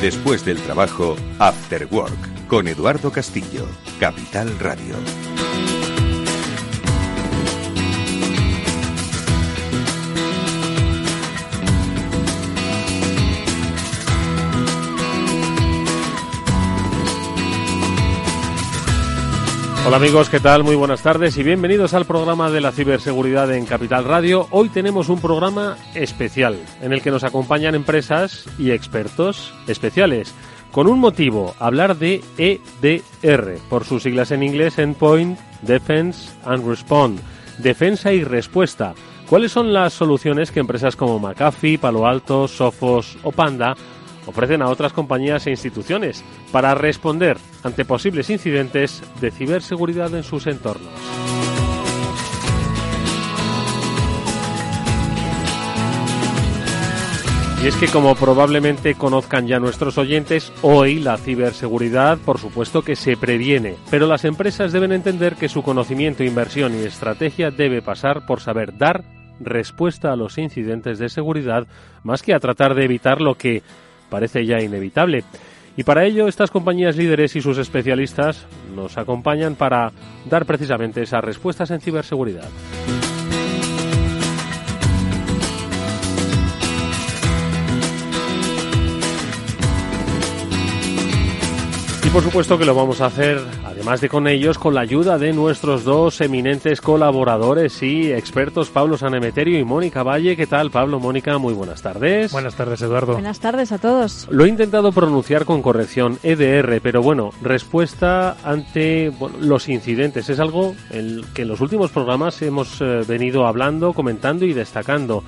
Después del trabajo, After Work, con Eduardo Castillo, Capital Radio. Hola amigos, ¿qué tal? Muy buenas tardes y bienvenidos al programa de la ciberseguridad en Capital Radio. Hoy tenemos un programa especial en el que nos acompañan empresas y expertos especiales con un motivo, hablar de EDR, por sus siglas en inglés, Endpoint Defense and Response, defensa y respuesta. ¿Cuáles son las soluciones que empresas como McAfee, Palo Alto, Sophos o Panda ofrecen a otras compañías e instituciones para responder ante posibles incidentes de ciberseguridad en sus entornos? Y es que, como probablemente conozcan ya nuestros oyentes, hoy la ciberseguridad, por supuesto que se previene, pero las empresas deben entender que su conocimiento, inversión y estrategia debe pasar por saber dar respuesta a los incidentes de seguridad, más que a tratar de evitar lo que parece ya inevitable. Y para ello, estas compañías líderes y sus especialistas nos acompañan para dar precisamente esas respuestas en ciberseguridad. Y por supuesto que lo vamos a hacer, además de con ellos, con la ayuda de nuestros dos eminentes colaboradores y expertos, Pablo Sanemeterio y Mónica Valle. ¿Qué tal, Pablo? Mónica, muy buenas tardes. Buenas tardes, Eduardo. Buenas tardes a todos. Lo he intentado pronunciar con corrección, EDR, pero bueno, respuesta ante los incidentes. Es algo que en los últimos programas hemos venido hablando, comentando y destacando.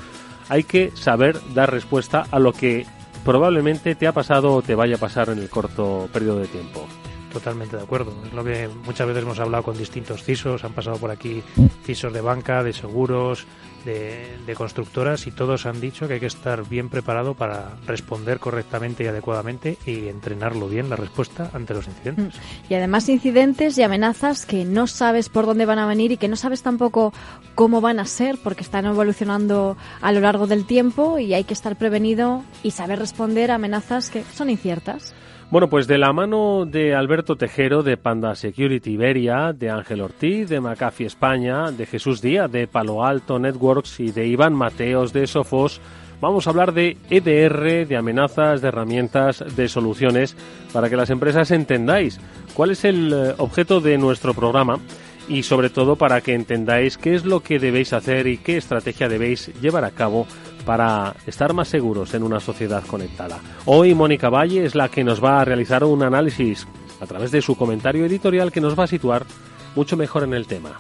Hay que saber dar respuesta a lo que probablemente te ha pasado o te vaya a pasar en el corto periodo de tiempo. Totalmente de acuerdo. Es lo que muchas veces hemos hablado con distintos CISOs, han pasado por aquí CISOs de banca, de seguros, de constructoras, y todos han dicho que hay que estar bien preparado para responder correctamente y adecuadamente y entrenarlo bien, la respuesta ante los incidentes. Y además incidentes y amenazas que no sabes por dónde van a venir y que no sabes tampoco cómo van a ser, porque están evolucionando a lo largo del tiempo y hay que estar prevenido y saber responder a amenazas que son inciertas. Bueno, pues de la mano de Alberto Tejero, de Panda Security Iberia, de Ángel Ortiz, de McAfee España, de Jesús Díaz, de Palo Alto Networks y de Iván Mateos, de Sophos, vamos a hablar de EDR, de amenazas, de herramientas, de soluciones, para que las empresas entendáis cuál es el objeto de nuestro programa y sobre todo para que entendáis qué es lo que debéis hacer y qué estrategia debéis llevar a cabo para estar más seguros en una sociedad conectada. Hoy Mónica Valle es la que nos va a realizar un análisis a través de su comentario editorial que nos va a situar mucho mejor en el tema.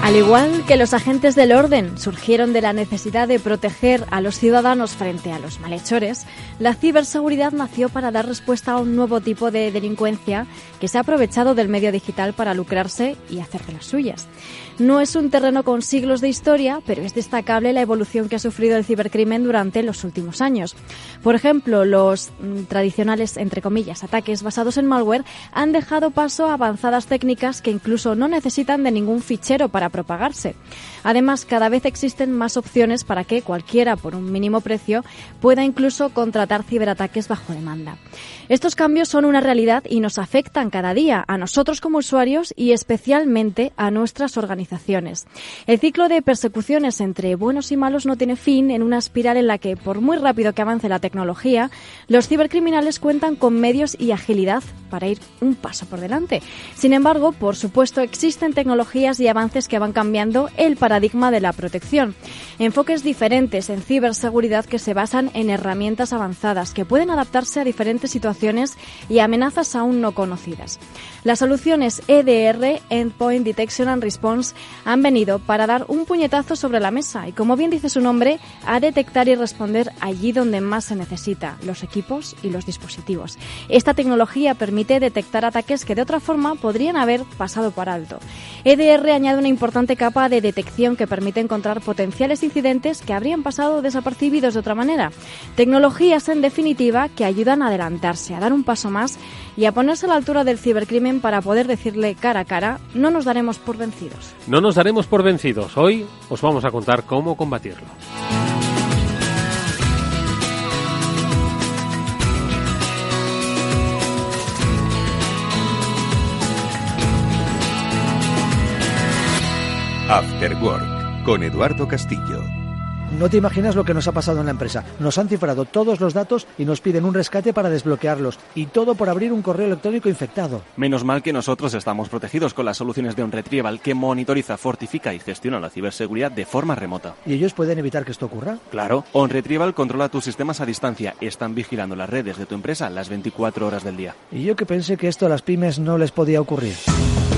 Al igual que los agentes del orden surgieron de la necesidad de proteger a los ciudadanos frente a los malhechores, la ciberseguridad nació para dar respuesta a un nuevo tipo de delincuencia que se ha aprovechado del medio digital para lucrarse y hacer de las suyas. No es un terreno con siglos de historia, pero es destacable la evolución que ha sufrido el cibercrimen durante los últimos años. Por ejemplo, los tradicionales, entre comillas, ataques basados en malware han dejado paso a avanzadas técnicas que incluso no necesitan de ningún fichero para propagarse. Además, cada vez existen más opciones para que cualquiera, por un mínimo precio, pueda incluso contratar ciberataques bajo demanda. Estos cambios son una realidad y nos afectan cada día a nosotros como usuarios y especialmente a nuestras organizaciones. El ciclo de persecuciones entre buenos y malos no tiene fin en una espiral en la que, por muy rápido que avance la tecnología, los cibercriminales cuentan con medios y agilidad para ir un paso por delante. Sin embargo, por supuesto, existen tecnologías y avances que van cambiando el paradigma de la protección. Enfoques diferentes en ciberseguridad que se basan en herramientas avanzadas que pueden adaptarse a diferentes situaciones y amenazas aún no conocidas. Las soluciones EDR, Endpoint Detection and Response, han venido para dar un puñetazo sobre la mesa y, como bien dice su nombre, a detectar y responder allí donde más se necesita, los equipos y los dispositivos. Esta tecnología permite detectar ataques que de otra forma podrían haber pasado por alto. EDR añade una importante importante capa de detección que permite encontrar potenciales incidentes que habrían pasado desapercibidos de otra manera. Tecnologías, en definitiva, que ayudan a adelantarse, a dar un paso más y a ponerse a la altura del cibercrimen para poder decirle cara a cara: no nos daremos por vencidos. No nos daremos por vencidos. Hoy os vamos a contar cómo combatirlo. After Work, con Eduardo Castillo. No te imaginas lo que nos ha pasado en la empresa. Nos han cifrado todos los datos y nos piden un rescate para desbloquearlos. Y todo por abrir un correo electrónico infectado. Menos mal que nosotros estamos protegidos con las soluciones de OnRetrieval, que monitoriza, fortifica y gestiona la ciberseguridad de forma remota. ¿Y ellos pueden evitar que esto ocurra? Claro. OnRetrieval controla tus sistemas a distancia. Están vigilando las redes de tu empresa las 24 horas del día. Y yo que pensé que esto a las pymes no les podía ocurrir.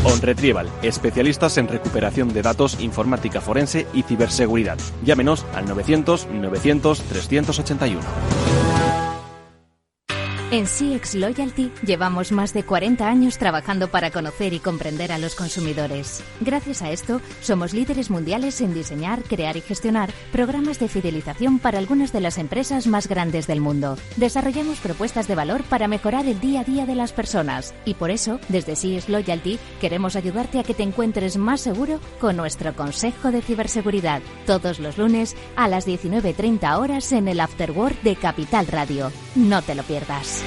OnRetrieval, especialistas en recuperación de datos, informática forense y ciberseguridad. Llámenos al 900-900-381. En CX Loyalty llevamos más de 40 años trabajando para conocer y comprender a los consumidores. Gracias a esto, somos líderes mundiales en diseñar, crear y gestionar programas de fidelización para algunas de las empresas más grandes del mundo. Desarrollamos propuestas de valor para mejorar el día a día de las personas y por eso, desde CX Loyalty, queremos ayudarte a que te encuentres más seguro con nuestro Consejo de Ciberseguridad, todos los lunes a las 19:30 horas en el After Work de Capital Radio. No te lo pierdas.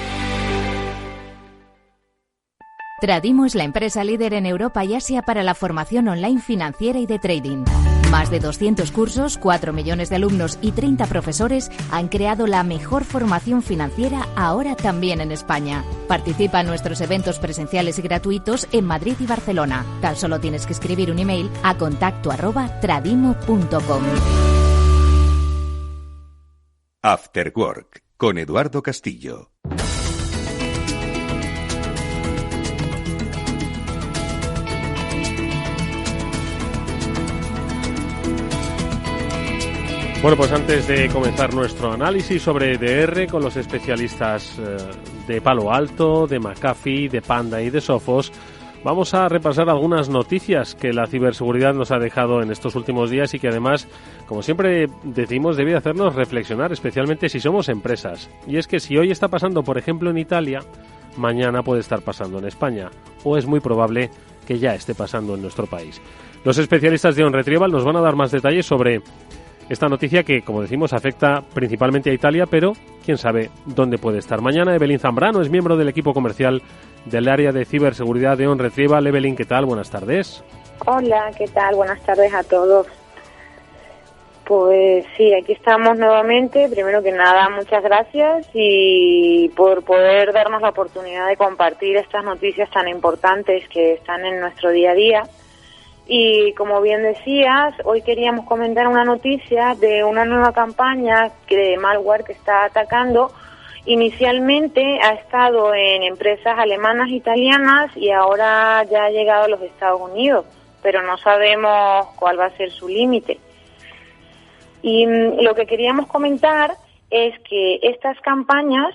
Tradimo es la empresa líder en Europa y Asia para la formación online financiera y de trading. Más de 200 cursos, 4 millones de alumnos y 30 profesores han creado la mejor formación financiera ahora también en España. Participa en nuestros eventos presenciales y gratuitos en Madrid y Barcelona. Tan solo tienes que escribir un email a contacto@tradimo.com. After Work, con Eduardo Castillo. Bueno, pues antes de comenzar nuestro análisis sobre EDR con los especialistas de Palo Alto, de McAfee, de Panda y de Sophos, vamos a repasar algunas noticias que la ciberseguridad nos ha dejado en estos últimos días y que además, como siempre decimos, debe hacernos reflexionar, especialmente si somos empresas. Y es que si hoy está pasando, por ejemplo, en Italia, mañana puede estar pasando en España, o es muy probable que ya esté pasando en nuestro país. Los especialistas de OnRetrieval nos van a dar más detalles sobre esta noticia que, como decimos, afecta principalmente a Italia, pero quién sabe dónde puede estar. Mañana Evelyn Zambrano es miembro del equipo comercial del área de ciberseguridad de OnRetrieval. Evelyn, ¿qué tal? Buenas tardes. Hola, ¿qué tal? Buenas tardes a todos. Pues sí, aquí estamos nuevamente. Primero que nada, muchas gracias y por poder darnos la oportunidad de compartir estas noticias tan importantes que están en nuestro día a día. Y como bien decías, hoy queríamos comentar una noticia de una nueva campaña de malware que está atacando. Inicialmente ha estado en empresas alemanas, italianas y ahora ya ha llegado a los Estados Unidos, pero no sabemos cuál va a ser su límite. Y lo que queríamos comentar es que estas campañas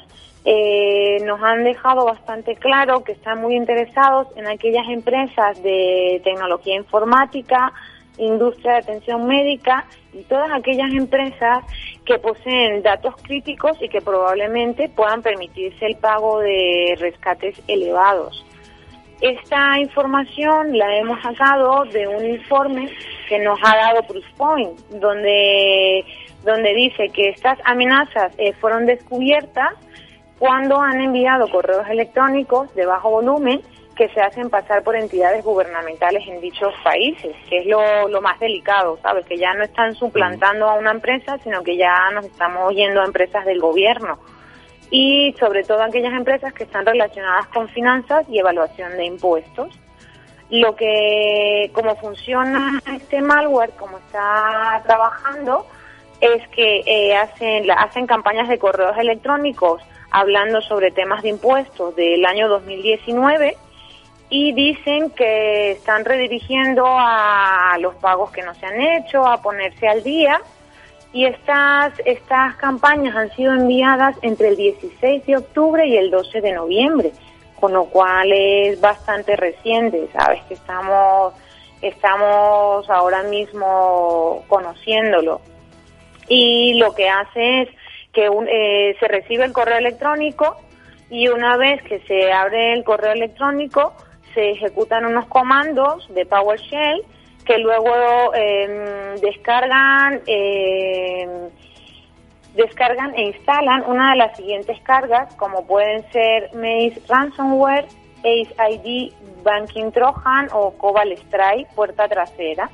nos han dejado bastante claro que están muy interesados en aquellas empresas de tecnología informática, industria de atención médica y todas aquellas empresas que poseen datos críticos y que probablemente puedan permitirse el pago de rescates elevados. Esta información la hemos sacado de un informe que nos ha dado Proofpoint, donde dice que estas amenazas fueron descubiertas cuando han enviado correos electrónicos de bajo volumen que se hacen pasar por entidades gubernamentales en dichos países, que es lo más delicado, ¿sabes? Que ya no están suplantando a una empresa, sino que ya nos estamos yendo a empresas del gobierno. Y sobre todo aquellas empresas que están relacionadas con finanzas y evaluación de impuestos. Cómo funciona este malware, cómo está trabajando, es que hacen campañas de correos electrónicos hablando sobre temas de impuestos del año 2019 y dicen que están redirigiendo a los pagos que no se han hecho, a ponerse al día, y estas campañas han sido enviadas entre el 16 de octubre y el 12 de noviembre, con lo cual es bastante reciente, sabes que estamos estamos ahora mismo conociéndolo. Y lo que hace es que se recibe el correo electrónico y una vez que se abre el correo electrónico se ejecutan unos comandos de PowerShell que luego descargan e instalan una de las siguientes cargas, como pueden ser Maze Ransomware, Ace ID, Banking Trojan o Cobalt Strike, puerta trasera.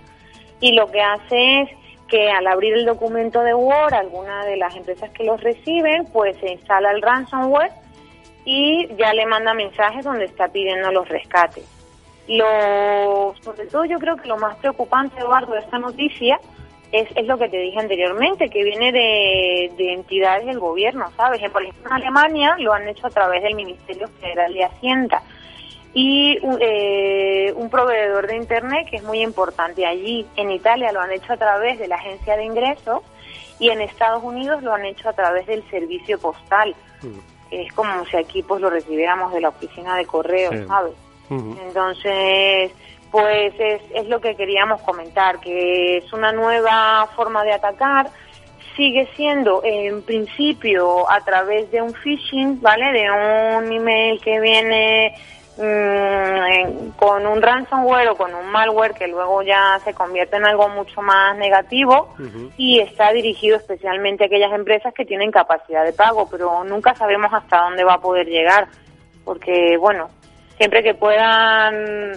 Y lo que hace es que al abrir el documento de Word, alguna de las empresas que los reciben, pues se instala el ransomware y ya le manda mensajes donde está pidiendo los rescates. Sobre todo yo creo que lo más preocupante, Eduardo, de esta noticia es lo que te dije anteriormente, que viene de entidades del gobierno, ¿sabes? Por ejemplo, en Alemania lo han hecho a través del Ministerio Federal de Hacienda y un proveedor de Internet que es muy importante. Allí en Italia lo han hecho a través de la Agencia de Ingresos y en Estados Unidos lo han hecho a través del Servicio Postal. Es como si aquí pues lo recibiéramos de la oficina de correo, sí, ¿sabes? Entonces, pues es lo que queríamos comentar, que es una nueva forma de atacar. Sigue siendo en principio a través de un phishing, ¿vale? De un email que viene con un ransomware o con un malware que luego ya se convierte en algo mucho más negativo y está dirigido especialmente a aquellas empresas que tienen capacidad de pago, pero nunca sabemos hasta dónde va a poder llegar, porque bueno, siempre que puedan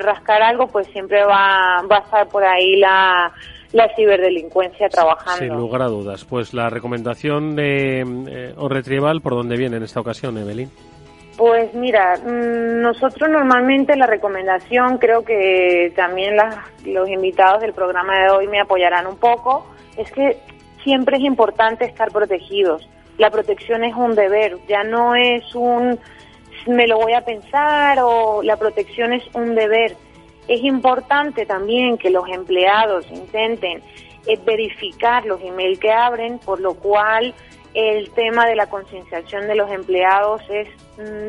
rascar algo, pues siempre va a estar por ahí la ciberdelincuencia trabajando. Sin lugar a dudas. Pues la recomendación de OnRetrieval, ¿por dónde viene en esta ocasión, Evelyn? Pues mira, nosotros normalmente la recomendación, creo que también los invitados del programa de hoy me apoyarán un poco, es que siempre es importante estar protegidos. La protección es un deber, ya no es me lo voy a pensar, o la protección es un deber. Es importante también que los empleados intenten verificar los emails que abren, por lo cual el tema de la concienciación de los empleados es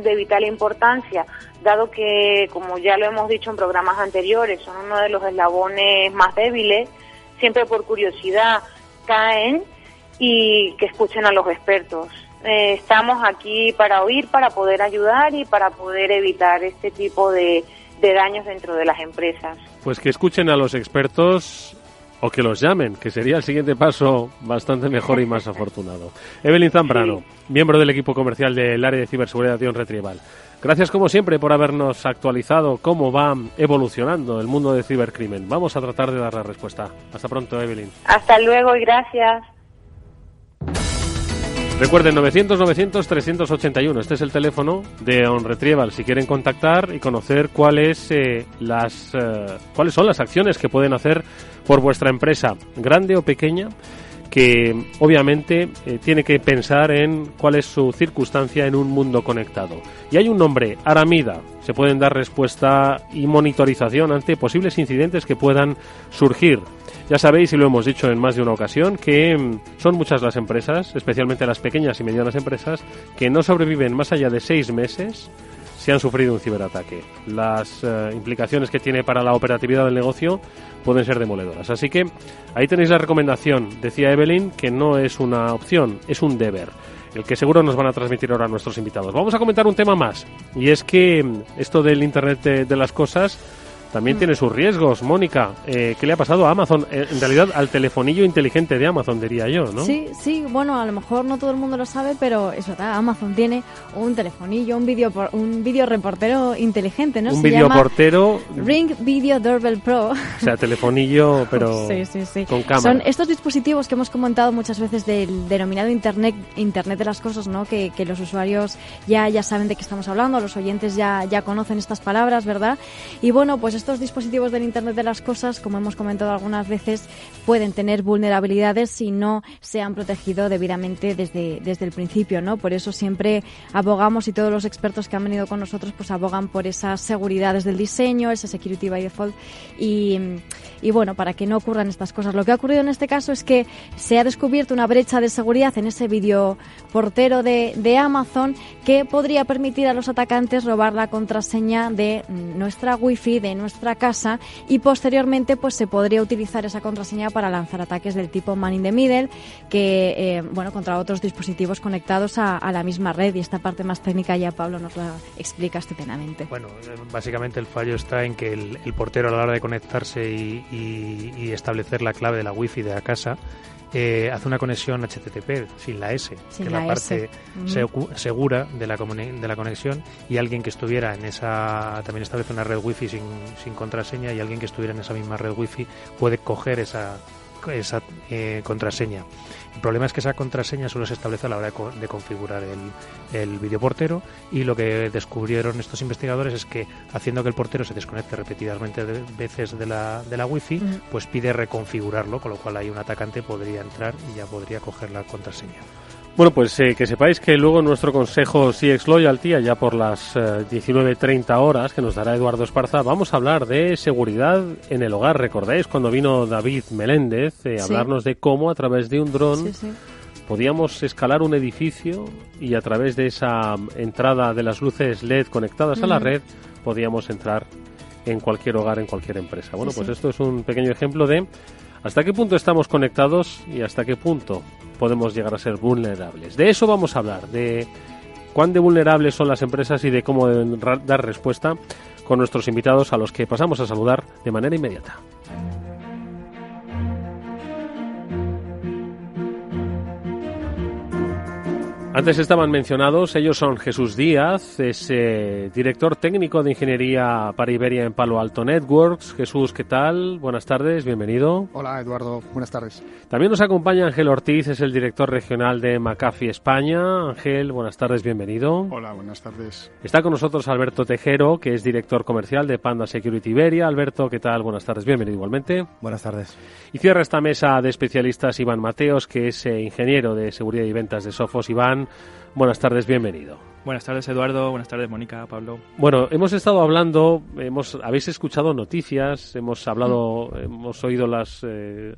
de vital importancia, dado que, como ya lo hemos dicho en programas anteriores, son uno de los eslabones más débiles. Siempre por curiosidad caen y que escuchen a los expertos. Estamos aquí para oír, para poder ayudar y para poder evitar este tipo de daños dentro de las empresas. Pues que escuchen a los expertos o que los llamen, que sería el siguiente paso bastante mejor y más afortunado. Evelyn Zambrano, miembro del equipo comercial del área de ciberseguridad de OnRetrieval. Gracias como siempre por habernos actualizado cómo va evolucionando el mundo del cibercrimen. Vamos a tratar de dar la respuesta. Hasta pronto, Evelyn. Hasta luego y gracias. Recuerden, 900-900-381. Este es el teléfono de OnRetrieval. Si quieren contactar y conocer cuáles son las acciones que pueden hacer por vuestra empresa, grande o pequeña, que obviamente tiene que pensar en cuál es su circunstancia en un mundo conectado. Y hay un nombre, Aramida. Se pueden dar respuesta y monitorización ante posibles incidentes que puedan surgir. Ya sabéis, y lo hemos dicho en más de una ocasión, que son muchas las empresas, especialmente las pequeñas y medianas empresas, que no sobreviven más allá de 6 meses si han sufrido un ciberataque. Las implicaciones que tiene para la operatividad del negocio pueden ser demoledoras. Así que ahí tenéis la recomendación. Decía Evelyn que no es una opción, es un deber, el que seguro nos van a transmitir ahora nuestros invitados. Vamos a comentar un tema más, y es que esto del Internet de las cosas también tiene sus riesgos. Mónica, ¿qué le ha pasado a Amazon? En realidad, al telefonillo inteligente de Amazon, diría yo, ¿no? Sí, bueno, a lo mejor no todo el mundo lo sabe, pero es verdad, Amazon tiene un telefonillo, un video reportero inteligente, ¿no? Un videoportero. Ring Video Doorbell Pro. O sea, telefonillo, pero sí. Con cámara. Son estos dispositivos que hemos comentado muchas veces del denominado Internet de las cosas, ¿no? Que los usuarios ya saben de qué estamos hablando, los oyentes ya conocen estas palabras, ¿verdad? Y bueno, pues estos dispositivos del Internet de las cosas, como hemos comentado algunas veces, pueden tener vulnerabilidades si no se han protegido debidamente desde el principio, ¿no? Por eso siempre abogamos, y todos los expertos que han venido con nosotros pues abogan por esas seguridades del diseño, ese security by default, y bueno, para que no ocurran estas cosas. Lo que ha ocurrido en este caso es que se ha descubierto una brecha de seguridad en ese videoportero de Amazon que podría permitir a los atacantes robar la contraseña de nuestra Wi-Fi, de nuestro nuestra casa y posteriormente pues se podría utilizar esa contraseña para lanzar ataques del tipo man in the middle, que contra otros dispositivos conectados a la misma red. Y esta parte más técnica ya Pablo nos la explica estupendamente. Bueno, básicamente el fallo está en que el portero, a la hora de conectarse y establecer la clave de la wifi de la casa, hace una conexión HTTP sin la S, que es la parte segura de la conexión, y alguien que estuviera en esa, también establece una red wifi sin contraseña, y alguien que estuviera en esa misma red wifi puede coger esa contraseña. El problema es que esa contraseña solo se establece a la hora de configurar el videoportero, y lo que descubrieron estos investigadores es que haciendo que el portero se desconecte repetidamente veces de la wifi, pues pide reconfigurarlo, con lo cual ahí un atacante podría entrar y ya podría coger la contraseña. Bueno, pues que sepáis que luego nuestro consejo CX Loyalty, allá por las 19:30 horas, que nos dará Eduardo Esparza, vamos a hablar de seguridad en el hogar. ¿Recordáis cuando vino David Meléndez a hablarnos de cómo a través de un dron podíamos escalar un edificio y a través de esa entrada de las luces LED conectadas a la red podíamos entrar en cualquier hogar, en cualquier empresa? Bueno, pues esto es un pequeño ejemplo de hasta qué punto estamos conectados y hasta qué punto podemos llegar a ser vulnerables. De eso vamos a hablar, de cuán de vulnerables son las empresas y de cómo deben dar respuesta, con nuestros invitados, a los que pasamos a saludar de manera inmediata. Antes estaban mencionados, ellos son Jesús Díaz, es director técnico de ingeniería para Iberia en Palo Alto Networks. Jesús, ¿qué tal? Buenas tardes, bienvenido. Hola, Eduardo, buenas tardes. También nos acompaña Ángel Ortiz, es el director regional de McAfee España. Ángel, buenas tardes, bienvenido. Hola, buenas tardes. Está con nosotros Alberto Tejero, que es director comercial de Panda Security Iberia. Alberto, ¿qué tal? Buenas tardes, bienvenido igualmente. Buenas tardes. Y cierra esta mesa de especialistas Iván Mateos, que es ingeniero de seguridad y ventas de Sophos. Iván, buenas tardes, bienvenido. Buenas tardes, Eduardo. Buenas tardes, Mónica, Pablo. Bueno, hemos estado hablando, habéis escuchado noticias, hemos oído las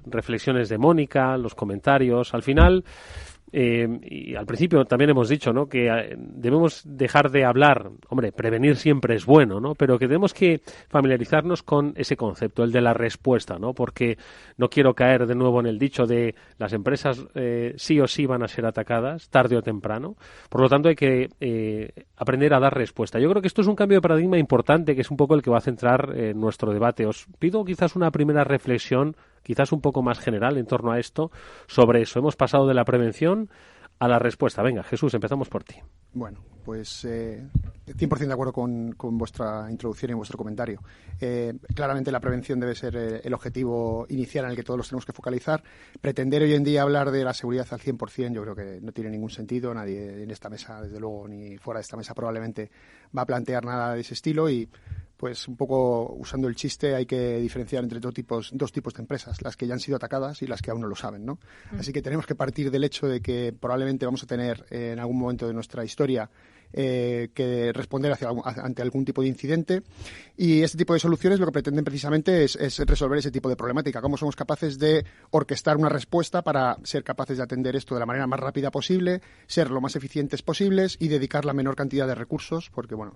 reflexiones de Mónica, los comentarios. Al final, y al principio también hemos dicho, ¿no?, que debemos dejar de hablar, hombre, prevenir siempre es bueno, ¿no?, pero que tenemos que familiarizarnos con ese concepto, el de la respuesta, ¿no?, porque no quiero caer de nuevo en el dicho de las empresas sí o sí van a ser atacadas, tarde o temprano. Por lo tanto, hay que aprender a dar respuesta. Yo creo que esto es un cambio de paradigma importante, que es un poco el que va a centrar nuestro debate. Os pido quizás una primera reflexión, quizás un poco más general en torno a esto, sobre eso. Hemos pasado de la prevención a la respuesta. Venga, Jesús, empezamos por ti. Bueno, pues 100% de acuerdo con vuestra introducción y vuestro comentario. Claramente la prevención debe ser el objetivo inicial en el que todos los tenemos que focalizar. Pretender hoy en día hablar de la seguridad al 100% yo creo que no tiene ningún sentido. Nadie en esta mesa, desde luego, ni fuera de esta mesa probablemente va a plantear nada de ese estilo, y pues un poco usando el chiste hay que diferenciar entre dos tipos de empresas, las que ya han sido atacadas y las que aún no lo saben, ¿no? Así que tenemos que partir del hecho de que probablemente vamos a tener en algún momento de nuestra historia que responder ante algún tipo de incidente, y este tipo de soluciones lo que pretenden precisamente es resolver ese tipo de problemática. Cómo somos capaces de orquestar una respuesta para ser capaces de atender esto de la manera más rápida posible, ser lo más eficientes posibles y dedicar la menor cantidad de recursos, porque bueno,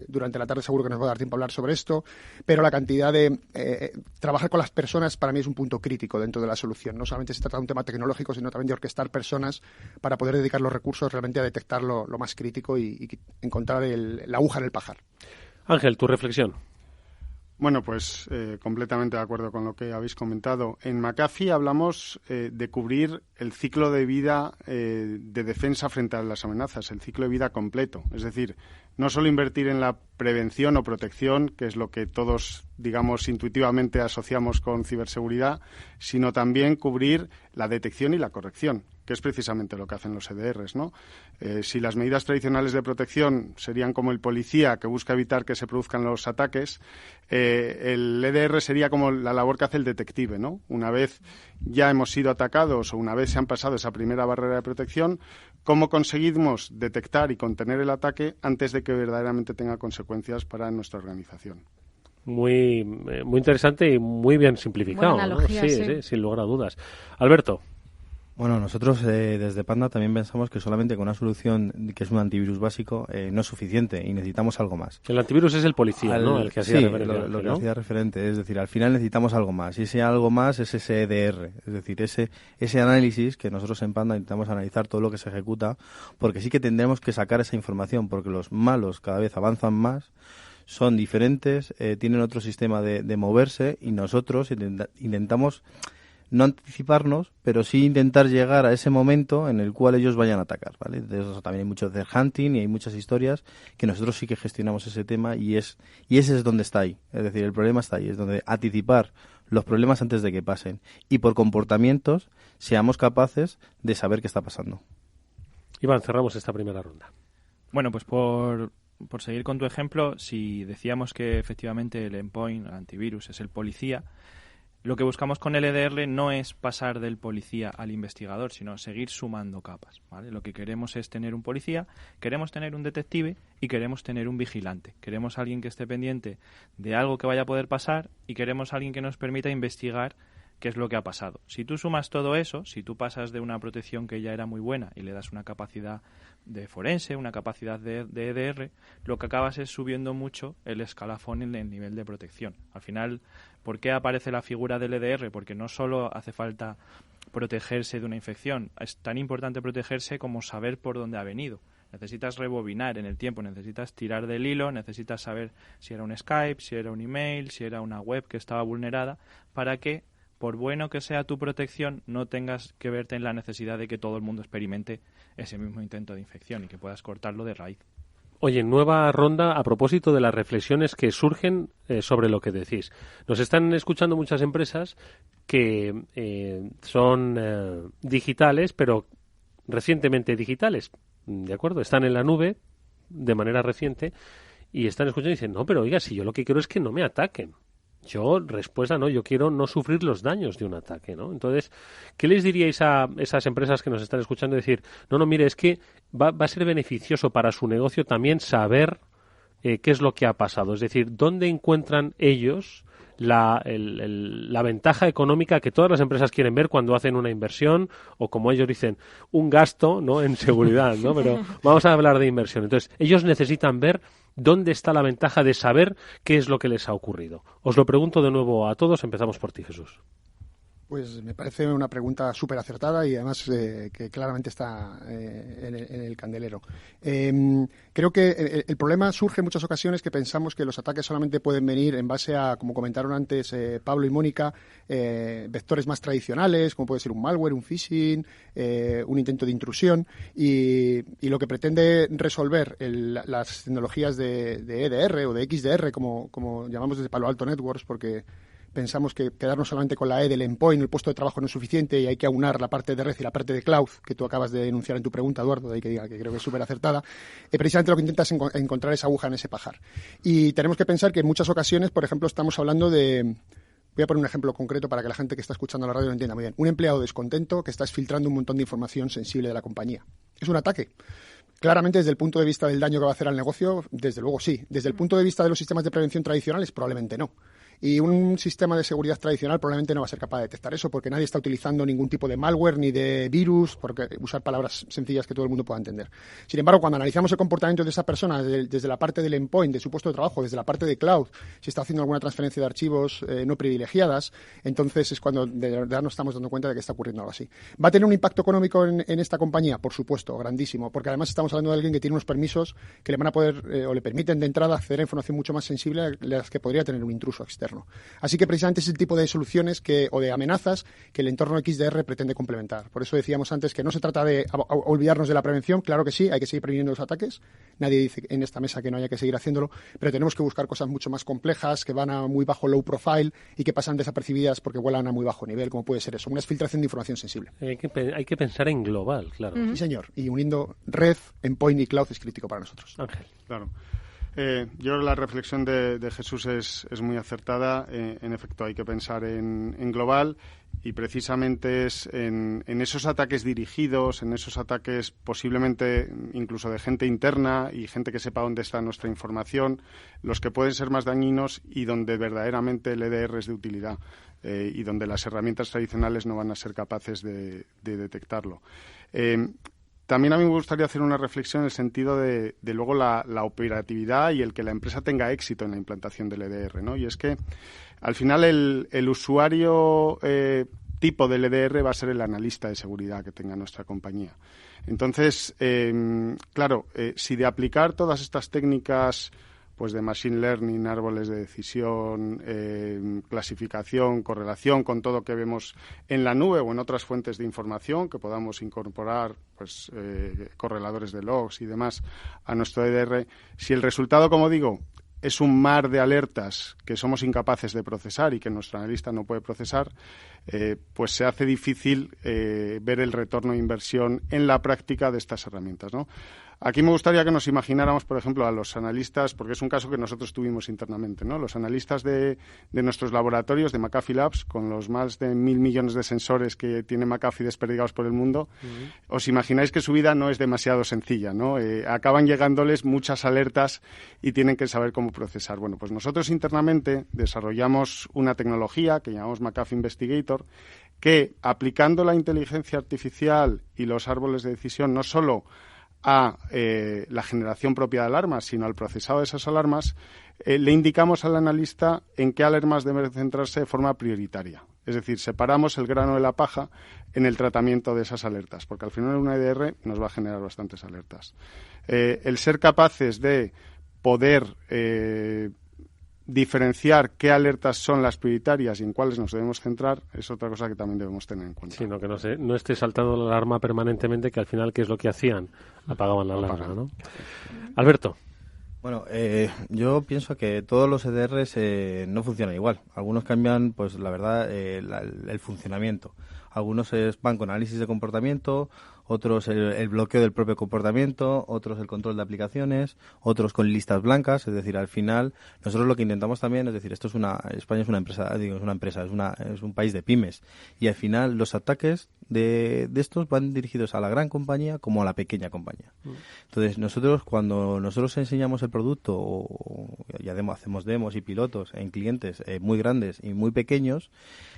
durante la tarde seguro que nos va a dar tiempo a hablar sobre esto, pero la cantidad de trabajar con las personas para mí es un punto crítico dentro de la solución. No solamente se trata de un tema tecnológico, sino también de orquestar personas para poder dedicar los recursos realmente a detectar lo más crítico y encontrar la aguja en el pajar. Ángel, tu reflexión. Bueno, pues completamente de acuerdo con lo que habéis comentado. En McAfee hablamos de cubrir el ciclo de vida de defensa frente a las amenazas, el ciclo de vida completo. Es decir, no solo invertir en la prevención o protección, que es lo que todos, digamos, intuitivamente asociamos con ciberseguridad, sino también cubrir la detección y la corrección, que es precisamente lo que hacen los EDRs, ¿no? Si las medidas tradicionales de protección serían como el policía que busca evitar que se produzcan los ataques, el EDR sería como la labor que hace el detective, ¿no? Una vez ya hemos sido atacados o una vez se han pasado esa primera barrera de protección, ¿cómo conseguimos detectar y contener el ataque antes de que verdaderamente tenga consecuencias para nuestra organización? Muy interesante y muy bien simplificado, buena analogía, ¿no? Sí, sin lugar a dudas. Alberto. Bueno, nosotros desde Panda también pensamos que solamente con una solución que es un antivirus básico no es suficiente y necesitamos algo más. El antivirus es el policía, ¿no? El que hacía referencia. Lo que hacía referente. Es decir, al final necesitamos algo más. Y ese algo más es ese EDR. Es decir, ese análisis que nosotros en Panda intentamos analizar todo lo que se ejecuta, porque sí que tendremos que sacar esa información, porque los malos cada vez avanzan más, son diferentes, tienen otro sistema de moverse y nosotros intentamos no anticiparnos, pero sí intentar llegar a ese momento en el cual ellos vayan a atacar, ¿vale? De eso también hay mucho de hunting y hay muchas historias que nosotros sí que gestionamos ese tema y ese es donde está ahí. Es decir, el problema está ahí, es donde anticipar los problemas antes de que pasen y por comportamientos seamos capaces de saber qué está pasando. Iván, cerramos esta primera ronda. Bueno, pues por seguir con tu ejemplo, si decíamos que efectivamente el endpoint, el antivirus, es el policía, lo que buscamos con el EDR no es pasar del policía al investigador, sino seguir sumando capas, ¿vale? Lo que queremos es tener un policía, queremos tener un detective y queremos tener un vigilante. Queremos alguien que esté pendiente de algo que vaya a poder pasar y queremos alguien que nos permita investigar qué es lo que ha pasado. Si tú sumas todo eso, si tú pasas de una protección que ya era muy buena y le das una capacidad de forense, una capacidad de EDR, lo que acabas es subiendo mucho el escalafón en el nivel de protección. Al final, ¿por qué aparece la figura del EDR? Porque no solo hace falta protegerse de una infección, es tan importante protegerse como saber por dónde ha venido. Necesitas rebobinar en el tiempo, necesitas tirar del hilo, necesitas saber si era un Skype, si era un email, si era una web que estaba vulnerada, para que, por bueno que sea tu protección, no tengas que verte en la necesidad de que todo el mundo experimente ese mismo intento de infección y que puedas cortarlo de raíz. Oye, nueva ronda a propósito de las reflexiones que surgen sobre lo que decís. Nos están escuchando muchas empresas que son digitales, pero recientemente digitales, ¿de acuerdo? Están en la nube de manera reciente y están escuchando y dicen, no, pero oiga, si yo lo que quiero es que no me ataquen. Yo quiero no sufrir los daños de un ataque, ¿no? Entonces, ¿qué les diríais a esas empresas que nos están escuchando? Decir, no, mire, es que va a ser beneficioso para su negocio también saber qué es lo que ha pasado. Es decir, ¿dónde encuentran ellos la ventaja económica que todas las empresas quieren ver cuando hacen una inversión o, como ellos dicen, un gasto, ¿no?, en seguridad, ¿no? Pero vamos a hablar de inversión. Entonces, ellos necesitan ver dónde está la ventaja de saber qué es lo que les ha ocurrido. Os lo pregunto de nuevo a todos. Empezamos por ti, Jesús. Pues me parece una pregunta súper acertada y además que claramente está en el candelero. Creo que el problema surge en muchas ocasiones que pensamos que los ataques solamente pueden venir en base a, como comentaron antes Pablo y Mónica, vectores más tradicionales, como puede ser un malware, un phishing, un intento de intrusión, y lo que pretende resolver las tecnologías de EDR o de XDR, como llamamos desde Palo Alto Networks, porque pensamos que quedarnos solamente con la E del endpoint, el puesto de trabajo no es suficiente y hay que aunar la parte de red y la parte de cloud, que tú acabas de enunciar en tu pregunta, Eduardo, de ahí que diga que creo que es súper acertada. Precisamente lo que intenta es encontrar esa aguja en ese pajar. Y tenemos que pensar que en muchas ocasiones, por ejemplo, estamos hablando de... Voy a poner un ejemplo concreto para que la gente que está escuchando la radio lo entienda muy bien. Un empleado descontento que está filtrando un montón de información sensible de la compañía. ¿Es un ataque? Claramente, desde el punto de vista del daño que va a hacer al negocio, desde luego sí. Desde el punto de vista de los sistemas de prevención tradicionales, probablemente no. Y un sistema de seguridad tradicional probablemente no va a ser capaz de detectar eso porque nadie está utilizando ningún tipo de malware ni de virus, porque usar palabras sencillas que todo el mundo pueda entender. Sin embargo, cuando analizamos el comportamiento de esa persona desde la parte del endpoint, de su puesto de trabajo, desde la parte de cloud, si está haciendo alguna transferencia de archivos no privilegiadas, entonces es cuando de verdad nos estamos dando cuenta de que está ocurriendo algo así. ¿Va a tener un impacto económico en esta compañía? Por supuesto, grandísimo, porque además estamos hablando de alguien que tiene unos permisos que le van a poder o le permiten de entrada acceder a información mucho más sensible a las que podría tener un intruso externo. Así que precisamente es el tipo de soluciones o de amenazas que el entorno XDR pretende complementar. Por eso decíamos antes que no se trata de olvidarnos de la prevención. Claro que sí, hay que seguir previniendo los ataques. Nadie dice en esta mesa que no haya que seguir haciéndolo, pero tenemos que buscar cosas mucho más complejas, que van a muy bajo low profile y que pasan desapercibidas porque vuelan a muy bajo nivel, como puede ser eso, una exfiltración de información sensible. Hay que pensar en global, claro. Sí, señor. Y uniendo red, endpoint y cloud es crítico para nosotros. Ángel. Claro. Yo creo que la reflexión de Jesús es muy acertada. En efecto, hay que pensar en global y precisamente es en esos ataques dirigidos, en esos ataques posiblemente incluso de gente interna y gente que sepa dónde está nuestra información, los que pueden ser más dañinos y donde verdaderamente el EDR es de utilidad y donde las herramientas tradicionales no van a ser capaces de detectarlo. También a mí me gustaría hacer una reflexión en el sentido de luego la operatividad y el que la empresa tenga éxito en la implantación del EDR, ¿no? Y es que al final el usuario tipo del EDR va a ser el analista de seguridad que tenga nuestra compañía. Entonces, claro, si de aplicar todas estas técnicas pues de machine learning, árboles de decisión, clasificación, correlación con todo que vemos en la nube o en otras fuentes de información que podamos incorporar, pues correladores de logs y demás a nuestro EDR, si el resultado, como digo, es un mar de alertas que somos incapaces de procesar y que nuestro analista no puede procesar, pues se hace difícil ver el retorno de inversión en la práctica de estas herramientas, ¿no? Aquí me gustaría que nos imagináramos, por ejemplo, a los analistas, porque es un caso que nosotros tuvimos internamente, ¿no? Los analistas de nuestros laboratorios, de McAfee Labs, con los más de 1.000 millones de sensores que tiene McAfee desperdigados por el mundo, os imagináis que su vida no es demasiado sencilla, ¿no? Acaban llegándoles muchas alertas y tienen que saber cómo procesar. Bueno, pues nosotros internamente desarrollamos una tecnología que llamamos McAfee Investigator, que aplicando la inteligencia artificial y los árboles de decisión no solo a la generación propia de alarmas, sino al procesado de esas alarmas, le indicamos al analista en qué alarmas debe centrarse de forma prioritaria. Es decir, separamos el grano de la paja en el tratamiento de esas alertas, porque al final una EDR nos va a generar bastantes alertas. El ser capaces de poder diferenciar qué alertas son las prioritarias y en cuáles nos debemos centrar es otra cosa que también debemos tener en cuenta. Sino que no esté saltando la alarma permanentemente, que al final, ¿qué es lo que hacían? Apagaban la alarma, ¿no? Alberto. Bueno, yo pienso que todos los EDRs no funcionan igual. Algunos cambian, pues la verdad, el funcionamiento. Algunos van con análisis de comportamiento, otros el bloqueo del propio comportamiento, otros el control de aplicaciones, otros con listas blancas. Es decir, al final nosotros lo que intentamos también, es decir, España es una empresa, es un país de pymes, y al final los ataques de estos van dirigidos a la gran compañía como a la pequeña compañía. Entonces nosotros, cuando nosotros enseñamos el producto o ya hacemos demos y pilotos en clientes muy grandes y muy pequeños,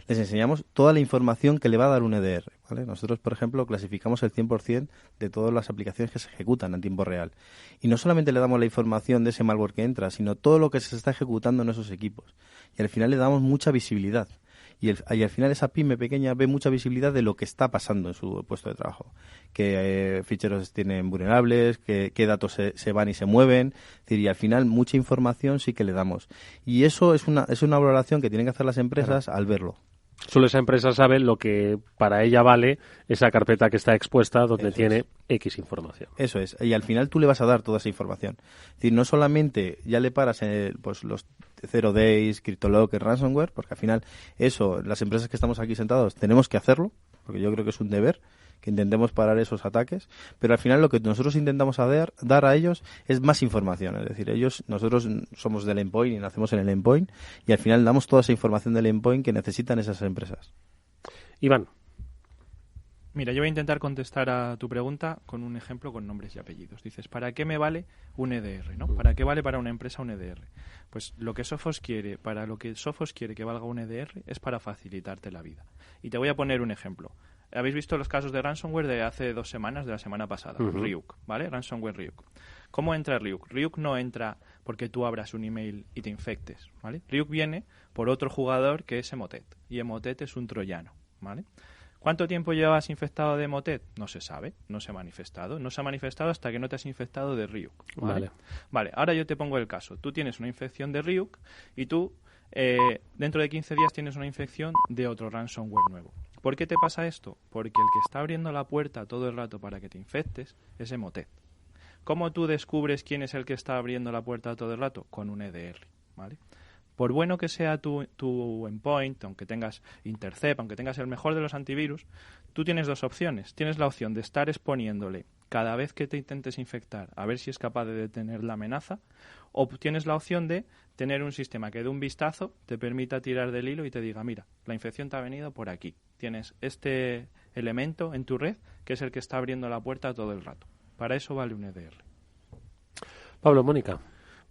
les enseñamos toda la información que le va a dar un EDR, ¿vale? Nosotros, por ejemplo, clasificamos el 100% de todas las aplicaciones que se ejecutan en tiempo real. Y no solamente le damos la información de ese malware que entra, sino todo lo que se está ejecutando en esos equipos. Y al final le damos mucha visibilidad. Y al final esa pyme pequeña ve mucha visibilidad de lo que está pasando en su puesto de trabajo. Qué ficheros tienen vulnerables, qué datos se van y se mueven. Es decir, y al final mucha información sí que le damos. Y eso es una valoración que tienen que hacer las empresas al verlo. Solo esa empresa sabe lo que para ella vale esa carpeta que está expuesta donde tiene X información. Eso es. Y al final tú le vas a dar toda esa información. Es decir, no solamente ya le paras pues los 0 days, CryptoLocker, ransomware, porque al final eso, las empresas que estamos aquí sentados tenemos que hacerlo, porque yo creo que es un deber que intentemos parar esos ataques, pero al final lo que nosotros intentamos dar a ellos es más información. Es decir, nosotros somos del endpoint y nacemos en el endpoint, y al final damos toda esa información del endpoint que necesitan esas empresas. Iván. Mira, yo voy a intentar contestar a tu pregunta con un ejemplo con nombres y apellidos. Dices, ¿para qué me vale un EDR? ¿No? ¿Para qué vale para una empresa un EDR? Pues lo que Sophos quiere que valga un EDR es para facilitarte la vida. Y te voy a poner un ejemplo. ¿Habéis visto los casos de ransomware de hace 2 semanas, de la semana pasada? Ryuk, ¿vale? Ransomware Ryuk. ¿Cómo entra Ryuk? Ryuk no entra porque tú abras un email y te infectes, ¿vale? Ryuk viene por otro jugador que es Emotet, y Emotet es un troyano, ¿vale? ¿Cuánto tiempo llevas infectado de Emotet? No se sabe, no se ha manifestado. No se ha manifestado hasta que no te has infectado de Ryuk, ¿vale? Vale, ahora yo te pongo el caso. Tú tienes una infección de Ryuk y tú dentro de 15 días tienes una infección de otro ransomware nuevo. ¿Por qué te pasa esto? Porque el que está abriendo la puerta todo el rato para que te infectes es Emotet. ¿Cómo tú descubres quién es el que está abriendo la puerta todo el rato? Con un EDR, ¿vale? Por bueno que sea tu endpoint, aunque tengas Intercept, aunque tengas el mejor de los antivirus, tú tienes 2 opciones. Tienes la opción de estar exponiéndole cada vez que te intentes infectar a ver si es capaz de detener la amenaza, o tienes la opción de tener un sistema que de un vistazo te permita tirar del hilo y te diga, mira, la infección te ha venido por aquí, tienes este elemento en tu red que es el que está abriendo la puerta todo el rato. Para eso vale un EDR. Pablo, Mónica.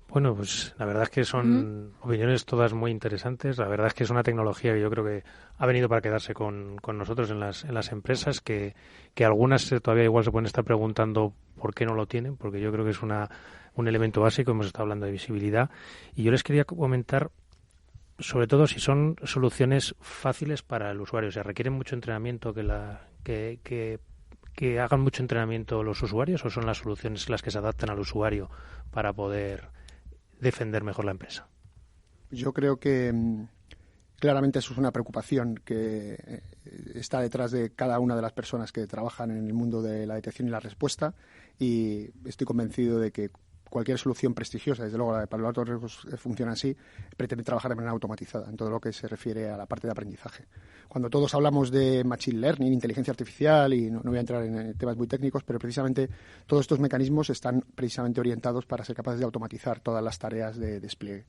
Bueno, pues la verdad es que son opiniones todas muy interesantes. La verdad es que es una tecnología que yo creo que ha venido para quedarse con nosotros en las empresas, que algunas todavía igual se pueden estar preguntando por qué no lo tienen, porque yo creo que es un elemento básico. Hemos estado hablando de visibilidad y yo les quería comentar sobre todo si son soluciones fáciles para el usuario. O sea, requieren mucho entrenamiento que hagan mucho entrenamiento los usuarios, o son las soluciones las que se adaptan al usuario para poder defender mejor la empresa. Yo creo que claramente eso es una preocupación que está detrás de cada una de las personas que trabajan en el mundo de la detección y la respuesta, y estoy convencido de que cualquier solución prestigiosa, desde luego la de Palo Alto Networks funciona así, pretende trabajar de manera automatizada en todo lo que se refiere a la parte de aprendizaje. Cuando todos hablamos de machine learning, inteligencia artificial, y no voy a entrar en temas muy técnicos, pero precisamente todos estos mecanismos están precisamente orientados para ser capaces de automatizar todas las tareas de despliegue.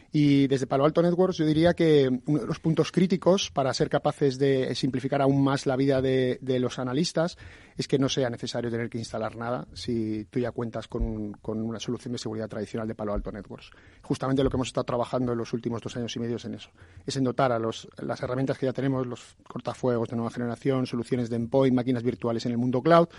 Y desde Palo Alto Networks yo diría que uno de los puntos críticos para ser capaces de simplificar aún más la vida de los analistas es que no sea necesario tener que instalar nada si tú ya cuentas con una solución de seguridad tradicional de Palo Alto Networks. Justamente lo que hemos estado trabajando en los últimos 2 años y medio es en eso, es en dotar a las herramientas que ya tenemos, los cortafuegos de nueva generación, soluciones de endpoint, máquinas virtuales en el mundo cloud,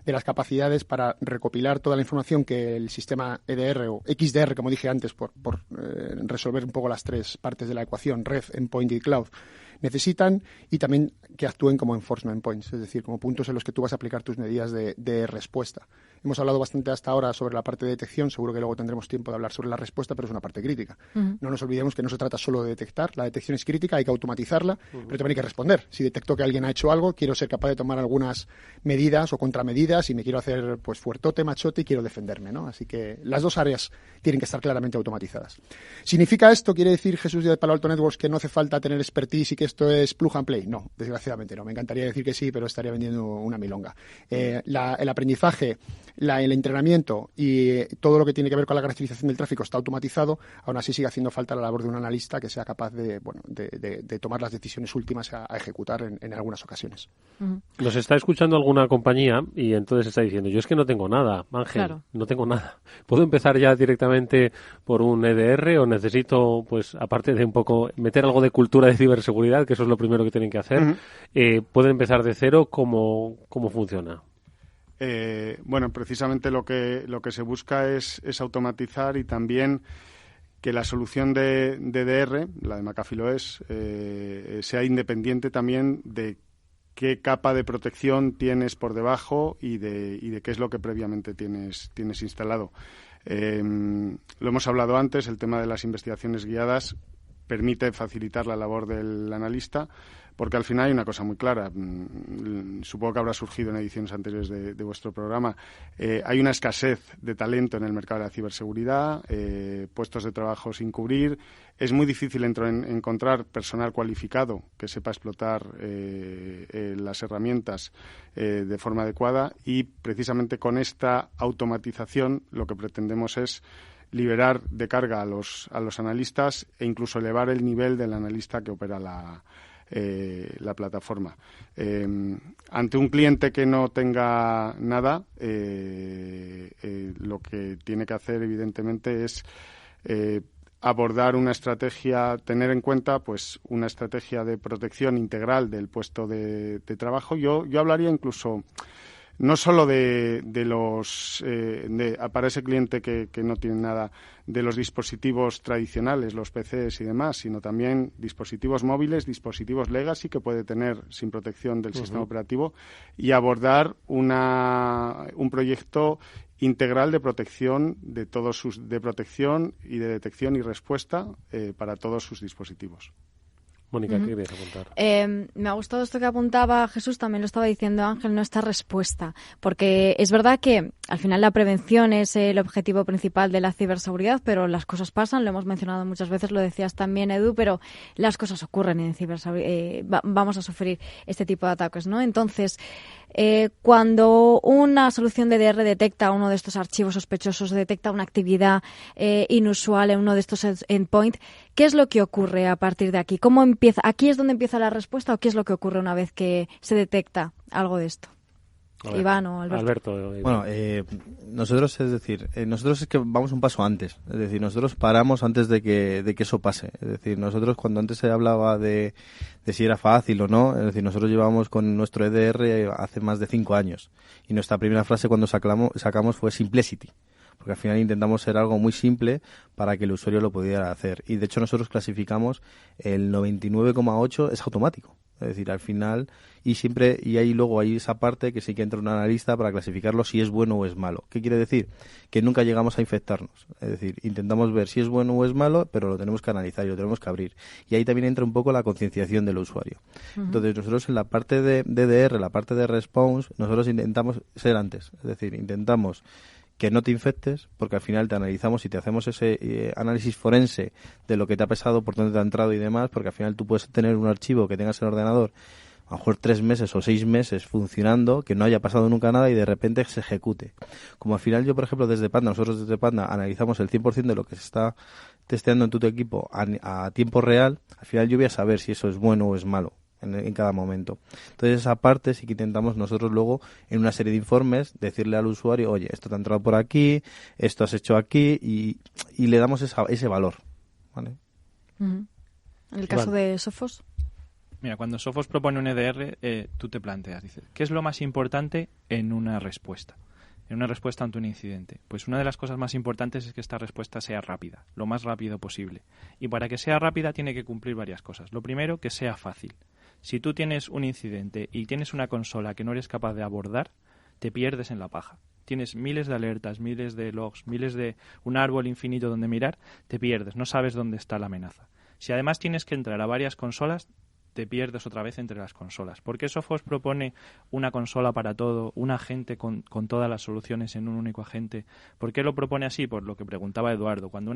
de las capacidades para recopilar toda la información que el sistema EDR o XDR, como dije antes, por resolver un poco las 3 partes de la ecuación, red, endpoint y cloud, necesitan, y también que actúen como enforcement points, es decir, como puntos en los que tú vas a aplicar tus medidas de respuesta. Hemos hablado bastante hasta ahora sobre la parte de detección, seguro que luego tendremos tiempo de hablar sobre la respuesta, pero es una parte crítica. No nos olvidemos que no se trata solo de detectar, la detección es crítica, hay que automatizarla, pero también hay que responder. Si detecto que alguien ha hecho algo, quiero ser capaz de tomar algunas medidas o contramedidas y me quiero hacer pues fuertote, machote y quiero defenderme, ¿no? Así que las 2 áreas tienen que estar claramente automatizadas. ¿Significa esto, quiere decir Jesús de Palo Alto Networks, que no hace falta tener expertise y que esto es plug and play? No, desgraciadamente no. Me encantaría decir que sí, pero estaría vendiendo una milonga. El aprendizaje, el entrenamiento y todo lo que tiene que ver con la caracterización del tráfico está automatizado. Aún así sigue haciendo falta la labor de un analista que sea capaz de tomar las decisiones últimas a ejecutar en algunas ocasiones. Nos está escuchando alguna compañía y entonces está diciendo, yo es que no tengo nada, Ángel, Claro. no tengo nada. ¿Puedo empezar ya directamente por un EDR o necesito, pues aparte de un poco meter algo de cultura de ciberseguridad, que eso es lo primero que tienen que hacer? ¿Pueden empezar de cero? ¿Cómo funciona? Bueno, precisamente lo que se busca es automatizar y también que la solución de EDR, la de McAfee lo es, sea independiente también de qué capa de protección tienes por debajo y de qué es lo que previamente tienes instalado. Lo hemos hablado antes, el tema de las investigaciones guiadas permite facilitar la labor del analista, porque al final hay una cosa muy clara. Supongo que habrá surgido en ediciones anteriores de vuestro programa. Hay una escasez de talento en el mercado de la ciberseguridad, puestos de trabajo sin cubrir. Es muy difícil encontrar personal cualificado que sepa explotar las herramientas de forma adecuada, y precisamente con esta automatización lo que pretendemos es liberar de carga a los analistas e incluso elevar el nivel del analista que opera la plataforma. Ante un cliente que no tenga nada, lo que tiene que hacer evidentemente es abordar una estrategia, tener en cuenta pues una estrategia de protección integral del puesto de trabajo. Yo hablaría incluso no solo para ese cliente que no tiene nada, de los dispositivos tradicionales, los PCs y demás, sino también dispositivos móviles, dispositivos legacy que puede tener sin protección del sistema operativo, y abordar un proyecto integral de protección de protección y de detección y respuesta para todos sus dispositivos. Mónica, ¿qué querías apuntar? Me ha gustado esto que apuntaba Jesús, también lo estaba diciendo Ángel, no esta respuesta, porque es verdad que al final la prevención es el objetivo principal de la ciberseguridad, pero las cosas pasan, lo hemos mencionado muchas veces, lo decías también, Edu, pero las cosas ocurren en ciberseguridad, vamos a sufrir este tipo de ataques, ¿no? Entonces, cuando una solución de EDR detecta uno de estos archivos sospechosos, detecta una actividad inusual en uno de estos endpoints, ¿qué es lo que ocurre a partir de aquí? ¿Cómo empieza? ¿Aquí es donde empieza la respuesta o qué es lo que ocurre una vez que se detecta algo de esto? Iván o Alberto. Bueno, nosotros es que vamos un paso antes. Es decir, nosotros paramos antes de que eso pase. Es decir, nosotros cuando antes se hablaba de si era fácil o no, es decir, nosotros llevábamos con nuestro EDR hace más de 5 años. Y nuestra primera frase cuando sacamos fue simplicity. Porque al final intentamos ser algo muy simple para que el usuario lo pudiera hacer. Y de hecho nosotros clasificamos el 99,8 es automático. Es decir, al final, y ahí luego hay esa parte que sí que entra un analista para clasificarlo si es bueno o es malo. ¿Qué quiere decir? Que nunca llegamos a infectarnos. Es decir, intentamos ver si es bueno o es malo, pero lo tenemos que analizar y lo tenemos que abrir. Y ahí también entra un poco la concienciación del usuario. Uh-huh. Entonces, nosotros en la parte de DDR, la parte de response, nosotros intentamos ser antes. Es decir, intentamos que no te infectes, porque al final te analizamos y te hacemos ese análisis forense de lo que te ha pesado, por dónde te ha entrado y demás, porque al final tú puedes tener un archivo que tengas en el ordenador a lo mejor 3 meses o 6 meses funcionando, que no haya pasado nunca nada y de repente se ejecute. Como al final yo, por ejemplo, nosotros desde Panda analizamos el 100% de lo que se está testeando en tu equipo a tiempo real, al final yo voy a saber si eso es bueno o es malo en cada momento. Entonces esa parte sí que intentamos nosotros luego en una serie de informes decirle al usuario, oye, esto te ha entrado por aquí, esto has hecho aquí y le damos ese valor, ¿vale? Uh-huh. En el caso de Sophos. Mira, cuando Sophos propone un EDR, tú te planteas, dices, ¿qué es lo más importante en una respuesta? En una respuesta ante un incidente. Pues una de las cosas más importantes es que esta respuesta sea rápida, lo más rápido posible. Y para que sea rápida tiene que cumplir varias cosas. Lo primero, que sea fácil. Si tú tienes un incidente y tienes una consola que no eres capaz de abordar, te pierdes en la paja. Tienes miles de alertas, miles de logs, miles de un árbol infinito donde mirar, te pierdes, no sabes dónde está la amenaza. Si además tienes que entrar a varias consolas, te pierdes otra vez entre las consolas. ¿Por qué Sophos propone una consola para todo, un agente con todas las soluciones en un único agente? ¿Por qué lo propone así? Por lo que preguntaba Eduardo. Cuando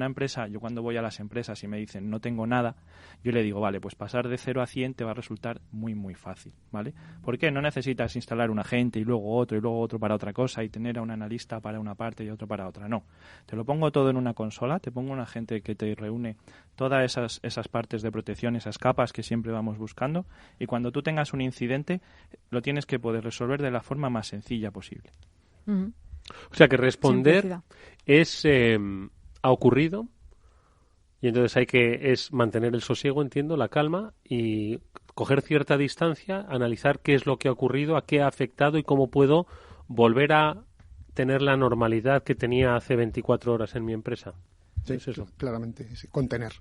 voy a las empresas y me dicen no tengo nada, yo le digo, vale, pues pasar de 0 a 100 te va a resultar muy, muy fácil, ¿vale? ¿Por qué? No necesitas instalar un agente y luego otro para otra cosa y tener a un analista para una parte y otro para otra. No. Te lo pongo todo en una consola, te pongo un agente que te reúne todas esas partes de protección, esas capas que siempre vamos buscando, y cuando tú tengas un incidente lo tienes que poder resolver de la forma más sencilla posible. Uh-huh. O sea que responder ha ocurrido y entonces es mantener el sosiego, entiendo, la calma y coger cierta distancia, analizar qué es lo que ha ocurrido, a qué ha afectado y cómo puedo volver a tener la normalidad que tenía hace 24 horas en mi empresa. Sí, ¿es eso? Claramente, sí, contener.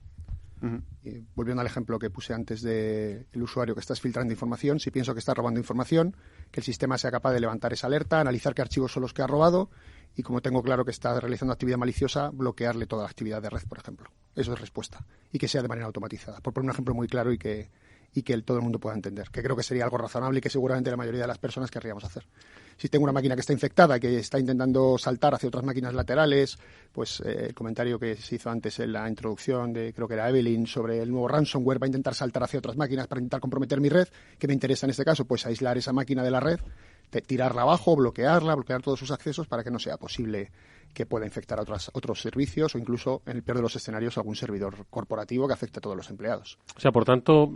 Uh-huh. Y volviendo al ejemplo que puse antes del usuario que estás filtrando información, si pienso que está robando información, que el sistema sea capaz de levantar esa alerta, analizar qué archivos son los que ha robado y, como tengo claro que está realizando actividad maliciosa, bloquearle toda la actividad de red, por ejemplo. Eso es respuesta. Y que sea de manera automatizada. Por poner un ejemplo muy claro y que todo el mundo pueda entender, que creo que sería algo razonable y que seguramente la mayoría de las personas querríamos hacer. Si tengo una máquina que está infectada, que está intentando saltar hacia otras máquinas laterales, pues el comentario que se hizo antes en la introducción de, creo que era Evelyn, sobre el nuevo ransomware, va a intentar saltar hacia otras máquinas para intentar comprometer mi red. ¿Qué me interesa en este caso? Pues aislar esa máquina de la red, tirarla abajo, bloquear todos sus accesos para que no sea posible que pueda infectar a otros servicios o incluso, en el peor de los escenarios, algún servidor corporativo que afecte a todos los empleados. O sea, por tanto,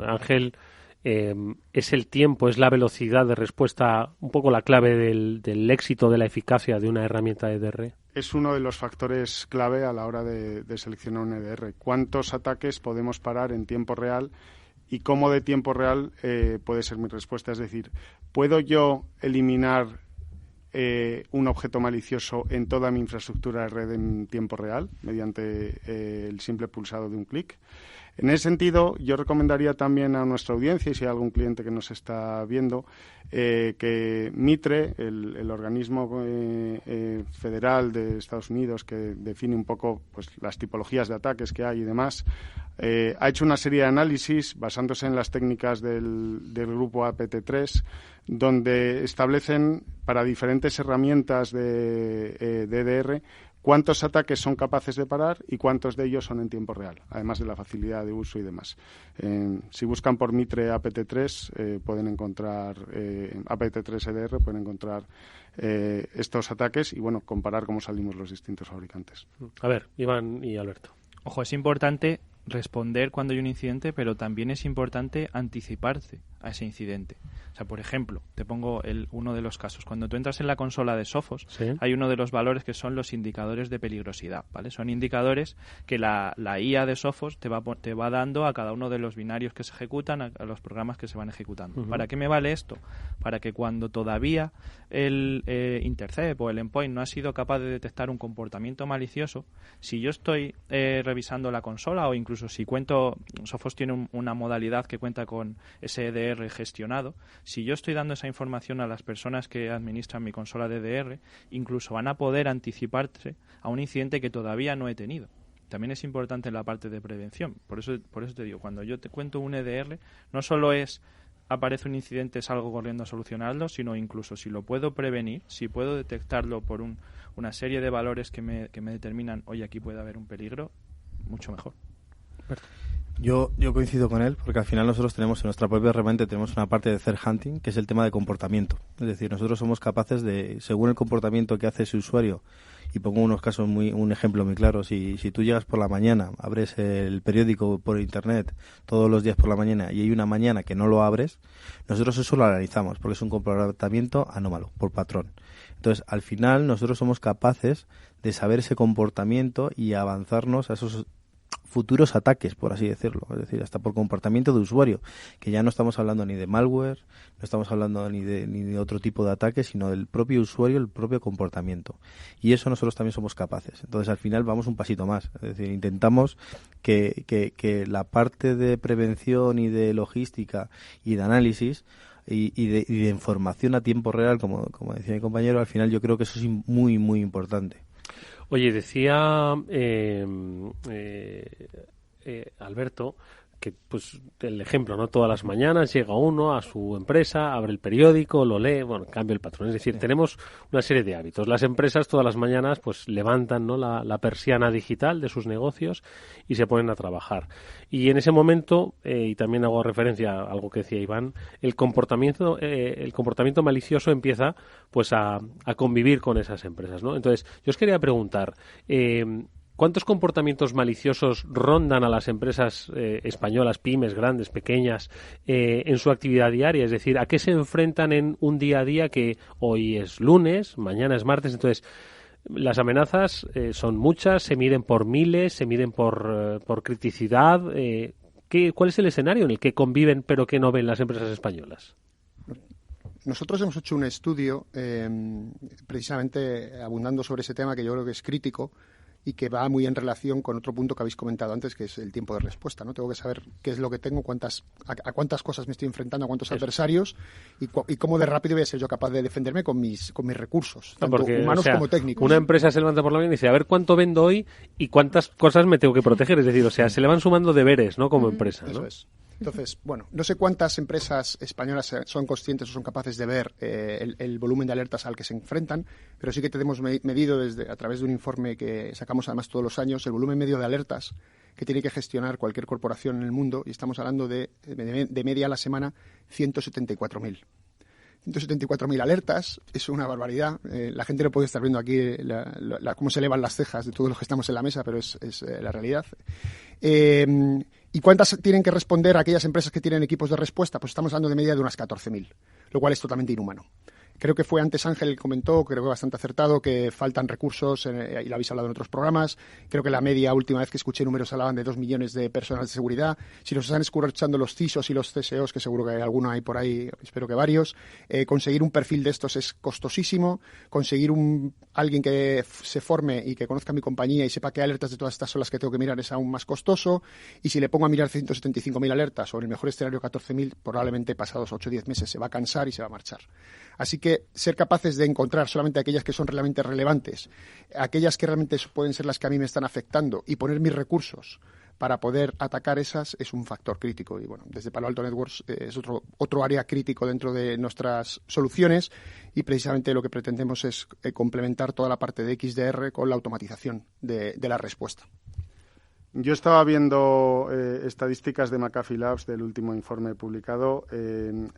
Ángel, es el tiempo, es la velocidad de respuesta un poco la clave del éxito, de la eficacia de una herramienta de EDR. Es uno de los factores clave a la hora de seleccionar un EDR. ¿Cuántos ataques podemos parar en tiempo real? ¿Y cómo de tiempo real puede ser mi respuesta? Es decir, ¿puedo yo eliminar un objeto malicioso en toda mi infraestructura de red en tiempo real mediante el simple pulsado de un clic? En ese sentido, yo recomendaría también a nuestra audiencia, y si hay algún cliente que nos está viendo, que MITRE, el organismo federal de Estados Unidos que define un poco pues las tipologías de ataques que hay y demás, ha hecho una serie de análisis basándose en las técnicas del grupo APT3, donde establecen para diferentes herramientas de EDR cuántos ataques son capaces de parar y cuántos de ellos son en tiempo real, además de la facilidad de uso y demás. Si buscan por Mitre APT3, pueden encontrar APT3 EDR, pueden encontrar estos ataques y, bueno, comparar cómo salimos los distintos fabricantes. A ver, Iván y Alberto. Ojo, es importante responder cuando hay un incidente, pero también es importante anticiparse a ese incidente. O sea, por ejemplo, te pongo uno de los casos. Cuando tú entras en la consola de Sophos, ¿sí?, hay uno de los valores que son los indicadores de peligrosidad, ¿vale? Son indicadores que la IA de Sophos te va dando a cada uno de los binarios que se ejecutan, a los programas que se van ejecutando. ¿Para qué me vale esto? Para que cuando todavía el intercept o el endpoint no ha sido capaz de detectar un comportamiento malicioso, si yo estoy revisando la consola, o incluso si Sophos tiene una modalidad que cuenta con ese EDR gestionado, si yo estoy dando esa información a las personas que administran mi consola de EDR, incluso van a poder anticiparse a un incidente que todavía no he tenido. También es importante en la parte de prevención. Por eso te digo, cuando yo te cuento un EDR, no solo aparece un incidente, salgo corriendo a solucionarlo, sino incluso si lo puedo prevenir, si puedo detectarlo por una serie de valores que me determinan, oye, aquí puede haber un peligro, mucho mejor. Yo coincido con él, porque al final nosotros tenemos en nuestra propia herramienta tenemos una parte de threat hunting, que es el tema de comportamiento. Es decir, nosotros somos capaces de, según el comportamiento que hace ese usuario, y pongo un ejemplo muy claro, si tú llegas por la mañana, abres el periódico por internet todos los días por la mañana y hay una mañana que no lo abres, nosotros eso lo analizamos, porque es un comportamiento anómalo, por patrón. Entonces, al final, nosotros somos capaces de saber ese comportamiento y avanzarnos a esos futuros ataques, por así decirlo, es decir, hasta por comportamiento de usuario, que ya no estamos hablando ni de malware, no estamos hablando ni de otro tipo de ataques, sino del propio usuario, el propio comportamiento. Y eso nosotros también somos capaces. Entonces, al final vamos un pasito más, es decir, intentamos que la parte de prevención y de logística y de análisis y de información a tiempo real, como decía mi compañero, al final yo creo que eso es muy, muy importante. Oye, decía Alberto que pues el ejemplo, ¿no? Todas las mañanas llega uno a su empresa, abre el periódico, lo lee, bueno, cambia el patrón. Es decir, tenemos una serie de hábitos. Las empresas todas las mañanas pues levantan, ¿no?, la persiana digital de sus negocios y se ponen a trabajar. Y en ese momento, y también hago referencia a algo que decía Iván, el comportamiento malicioso empieza pues a convivir con esas empresas, ¿no? Entonces, yo os quería preguntar, ¿cuántos comportamientos maliciosos rondan a las empresas españolas, pymes, grandes, pequeñas, en su actividad diaria? Es decir, ¿a qué se enfrentan en un día a día que hoy es lunes, mañana es martes? Entonces, las amenazas son muchas, se miden por miles, se miden por criticidad. ¿Cuál es el escenario en el que conviven pero que no ven las empresas españolas? Nosotros hemos hecho un estudio precisamente abundando sobre ese tema que yo creo que es crítico y que va muy en relación con otro punto que habéis comentado antes, que es el tiempo de respuesta, ¿no? Tengo que saber qué es lo que tengo, a cuántas cosas me estoy enfrentando, a cuántos adversarios y cómo de rápido voy a ser yo capaz de defenderme con mis recursos, tanto humanos como técnicos. Una empresa se levanta por la mañana y dice, a ver cuánto vendo hoy y cuántas cosas me tengo que proteger. Es decir, o sea, se le van sumando deberes, ¿no?, como empresa, ¿no? Eso es. Entonces, bueno, no sé cuántas empresas españolas son conscientes o son capaces de ver el volumen de alertas al que se enfrentan, pero sí que tenemos medido a través de un informe que sacamos además todos los años, el volumen medio de alertas que tiene que gestionar cualquier corporación en el mundo, y estamos hablando de media a la semana 174.000. 174.000 alertas, es una barbaridad. La gente no puede estar viendo aquí cómo se elevan las cejas de todos los que estamos en la mesa, pero es la realidad. ¿Y cuántas tienen que responder aquellas empresas que tienen equipos de respuesta? Pues estamos hablando de media de unas 14.000, lo cual es totalmente inhumano. Creo que fue antes Ángel el que comentó, creo que bastante acertado, que faltan recursos, y lo habéis hablado en otros programas. Creo que la media, última vez que escuché números, hablaban de 2 millones de personas de seguridad. Si nos están escuchando los CISOs y los CSOs, que seguro que alguno hay por ahí, espero que varios, conseguir un perfil de estos es costosísimo. Conseguir alguien que se forme y que conozca mi compañía y sepa qué alertas de todas estas son las que tengo que mirar es aún más costoso. Y si le pongo a mirar 175.000 alertas o en el mejor escenario 14.000, probablemente pasados 8 o 10 meses se va a cansar y se va a marchar. Así que ser capaces de encontrar solamente aquellas que son realmente relevantes, aquellas que realmente pueden ser las que a mí me están afectando y poner mis recursos para poder atacar esas es un factor crítico. Y bueno, desde Palo Alto Networks es otro área crítico dentro de nuestras soluciones, y precisamente lo que pretendemos es complementar toda la parte de XDR con la automatización de la respuesta. Yo estaba viendo estadísticas de McAfee Labs del último informe publicado.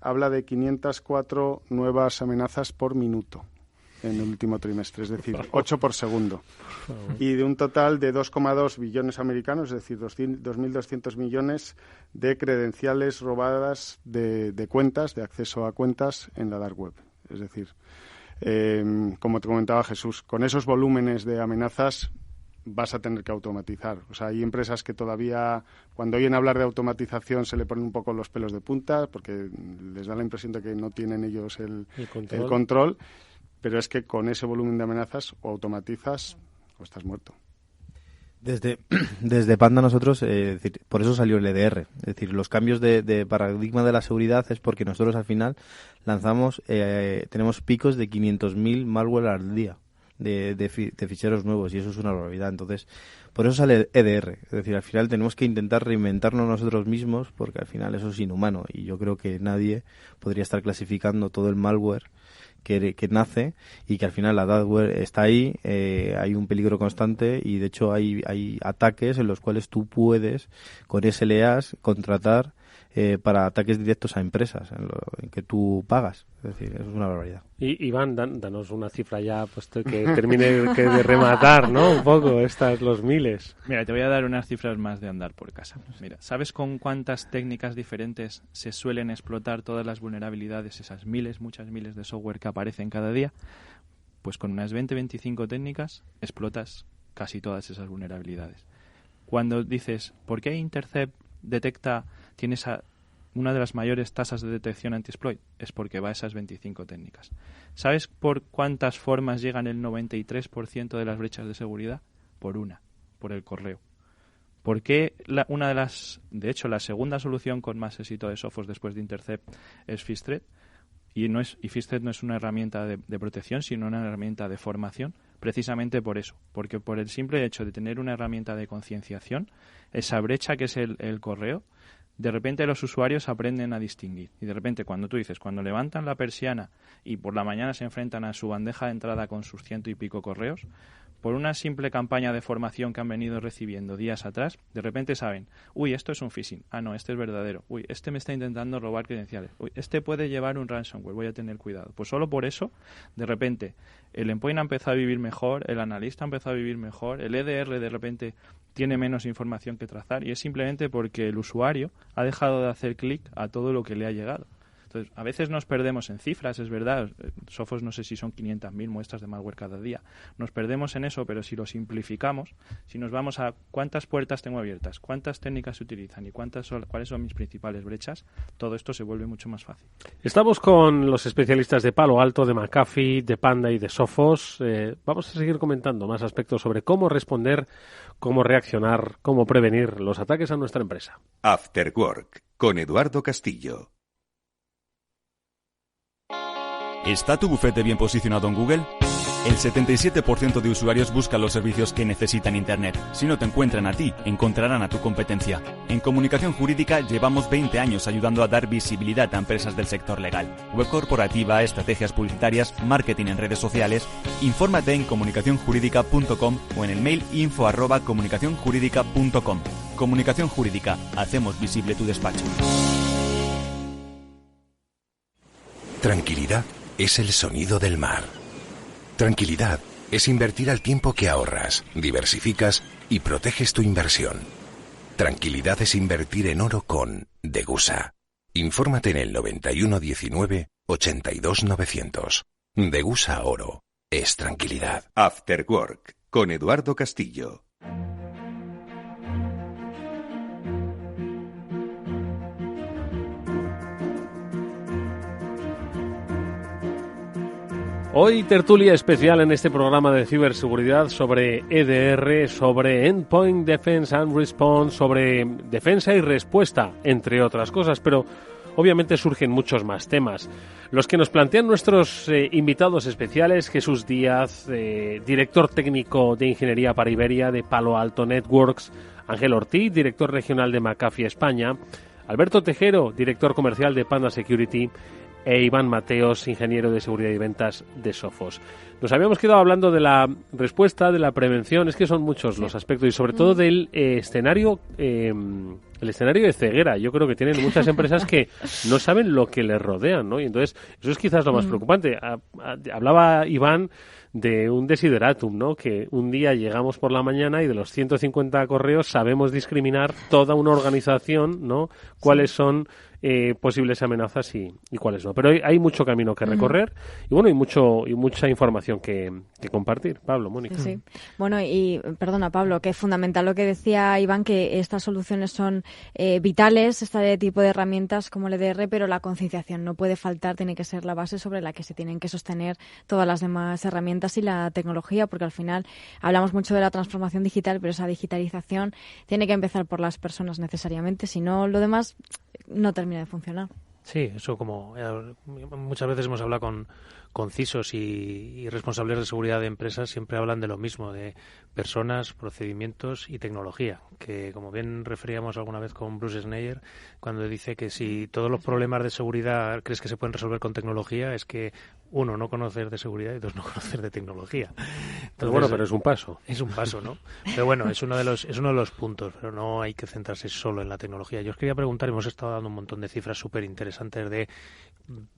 Habla de 504 nuevas amenazas por minuto en el último trimestre, es decir, 8 por segundo. Y de un total de 2,2 billones americanos, es decir, 2.200 millones de credenciales robadas de cuentas, de acceso a cuentas en la dark web. Es decir, como te comentaba Jesús, con esos volúmenes de amenazas vas a tener que automatizar. O sea, hay empresas que todavía, cuando oyen hablar de automatización, se le ponen un poco los pelos de punta, porque les da la impresión de que no tienen ellos el control, pero es que con ese volumen de amenazas o automatizas o estás muerto. Desde Panda nosotros, por eso salió el EDR. Es decir, los cambios de paradigma de la seguridad es porque nosotros al final lanzamos, tenemos picos de 500.000 malware al día. De ficheros nuevos, y eso es una barbaridad. Entonces, por eso sale EDR. Es decir, al final tenemos que intentar reinventarnos nosotros mismos, porque al final eso es inhumano, y yo creo que nadie podría estar clasificando todo el malware que nace, y que al final la darkware está ahí. Hay un peligro constante, y de hecho hay ataques en los cuales tú puedes con SLAs contratar para ataques directos a empresas en que tú pagas. Es decir, eso es una barbaridad. Y Iván, danos una cifra ya, pues que termine de rematar, ¿no? Un poco los miles. Mira, te voy a dar unas cifras más de andar por casa. Mira, ¿sabes con cuántas técnicas diferentes se suelen explotar todas las vulnerabilidades, esas muchas miles de software que aparecen cada día? Pues con unas 20-25 técnicas explotas casi todas esas vulnerabilidades. Cuando dices, ¿por qué Intercept tiene una de las mayores tasas de detección anti-exploit? Es porque va a esas 25 técnicas. ¿Sabes por cuántas formas llegan el 93% de las brechas de seguridad? Por el correo. ¿Por qué de hecho, la segunda solución con más éxito de Sophos después de Intercept es Fistred? Y Fistred no es una herramienta de protección, sino una herramienta de formación, precisamente por eso, porque por el simple hecho de tener una herramienta de concienciación, esa brecha que es el correo, de repente los usuarios aprenden a distinguir. Y de repente cuando levantan la persiana y por la mañana se enfrentan a su bandeja de entrada con sus 100 y pico correos, por una simple campaña de formación que han venido recibiendo días atrás, de repente saben, uy, esto es un phishing, no, este es verdadero, uy, este me está intentando robar credenciales, uy, este puede llevar un ransomware, voy a tener cuidado. Pues solo por eso, de repente, el endpoint ha empezado a vivir mejor, el analista ha empezado a vivir mejor, el EDR de repente tiene menos información que trazar, y es simplemente porque el usuario ha dejado de hacer clic a todo lo que le ha llegado. Entonces, a veces nos perdemos en cifras, es verdad. Sophos no sé si son 500.000 muestras de malware cada día. Nos perdemos en eso, pero si lo simplificamos, si nos vamos a cuántas puertas tengo abiertas, cuántas técnicas se utilizan y cuáles son mis principales brechas, todo esto se vuelve mucho más fácil. Estamos con los especialistas de Palo Alto, de McAfee, de Panda y de Sophos. Vamos a seguir comentando más aspectos sobre cómo responder, cómo reaccionar, cómo prevenir los ataques a nuestra empresa. After Work, con Eduardo Castillo. ¿Está tu bufete bien posicionado en Google? El 77% de usuarios buscan los servicios que necesitan Internet. Si no te encuentran a ti, encontrarán a tu competencia. En Comunicación Jurídica llevamos 20 años ayudando a dar visibilidad a empresas del sector legal. Web corporativa, estrategias publicitarias, marketing en redes sociales. Infórmate en comunicacionjurídica.com o en el mail info@comunicacionjurídica.com. Comunicación Jurídica. Hacemos visible tu despacho. Tranquilidad es el sonido del mar. Tranquilidad es invertir al tiempo que ahorras, diversificas y proteges tu inversión. Tranquilidad es invertir en oro con Degusa. Infórmate en el 91 19 82 900. Degusa Oro. Es tranquilidad. After Work, con Eduardo Castillo. Hoy tertulia especial en este programa de ciberseguridad sobre EDR, sobre Endpoint Defense and Response, sobre defensa y respuesta, entre otras cosas, pero obviamente surgen muchos más temas. Los que nos plantean nuestros invitados especiales: Jesús Díaz, director técnico de ingeniería para Iberia de Palo Alto Networks; Ángel Ortiz, director regional de McAfee España; Alberto Tejero, director comercial de Panda Security; e Iván Mateos, ingeniero de seguridad y ventas de Sophos. Nos habíamos quedado hablando de la respuesta, de la prevención. Es que son muchos los aspectos y sobre todo del escenario, el escenario de ceguera. Yo creo que tienen muchas empresas que no saben lo que les rodean, ¿no? Y entonces eso es quizás lo más preocupante. Hablaba Iván de un desideratum, ¿no? Que un día llegamos por la mañana y de los 150 correos sabemos discriminar toda una organización, ¿no? Cuáles son posibles amenazas y cuáles no. Pero hay mucho camino que recorrer y bueno, y mucha información que compartir. Pablo, Mónica. Sí. Bueno, y perdona, Pablo, que es fundamental lo que decía Iván, que estas soluciones son vitales, este tipo de herramientas como el EDR, pero la concienciación no puede faltar, tiene que ser la base sobre la que se tienen que sostener todas las demás herramientas y la tecnología, porque al final hablamos mucho de la transformación digital, pero esa digitalización tiene que empezar por las personas necesariamente, si no lo demás no termina de funcionar. Sí, eso como muchas veces hemos hablado con CISOs y responsables de seguridad de empresas, siempre hablan de lo mismo, de personas, procedimientos y tecnología, que como bien referíamos alguna vez con Bruce Schneier, cuando dice que si todos los problemas de seguridad crees que se pueden resolver con tecnología, es que uno, no conocer de seguridad y dos, no conocer de tecnología. Entonces, bueno, pero es un paso. Es un paso, ¿no? Pero bueno, es uno de los puntos, pero no hay que centrarse solo en la tecnología. Yo os quería preguntar, hemos estado dando un montón de cifras súper interesantes de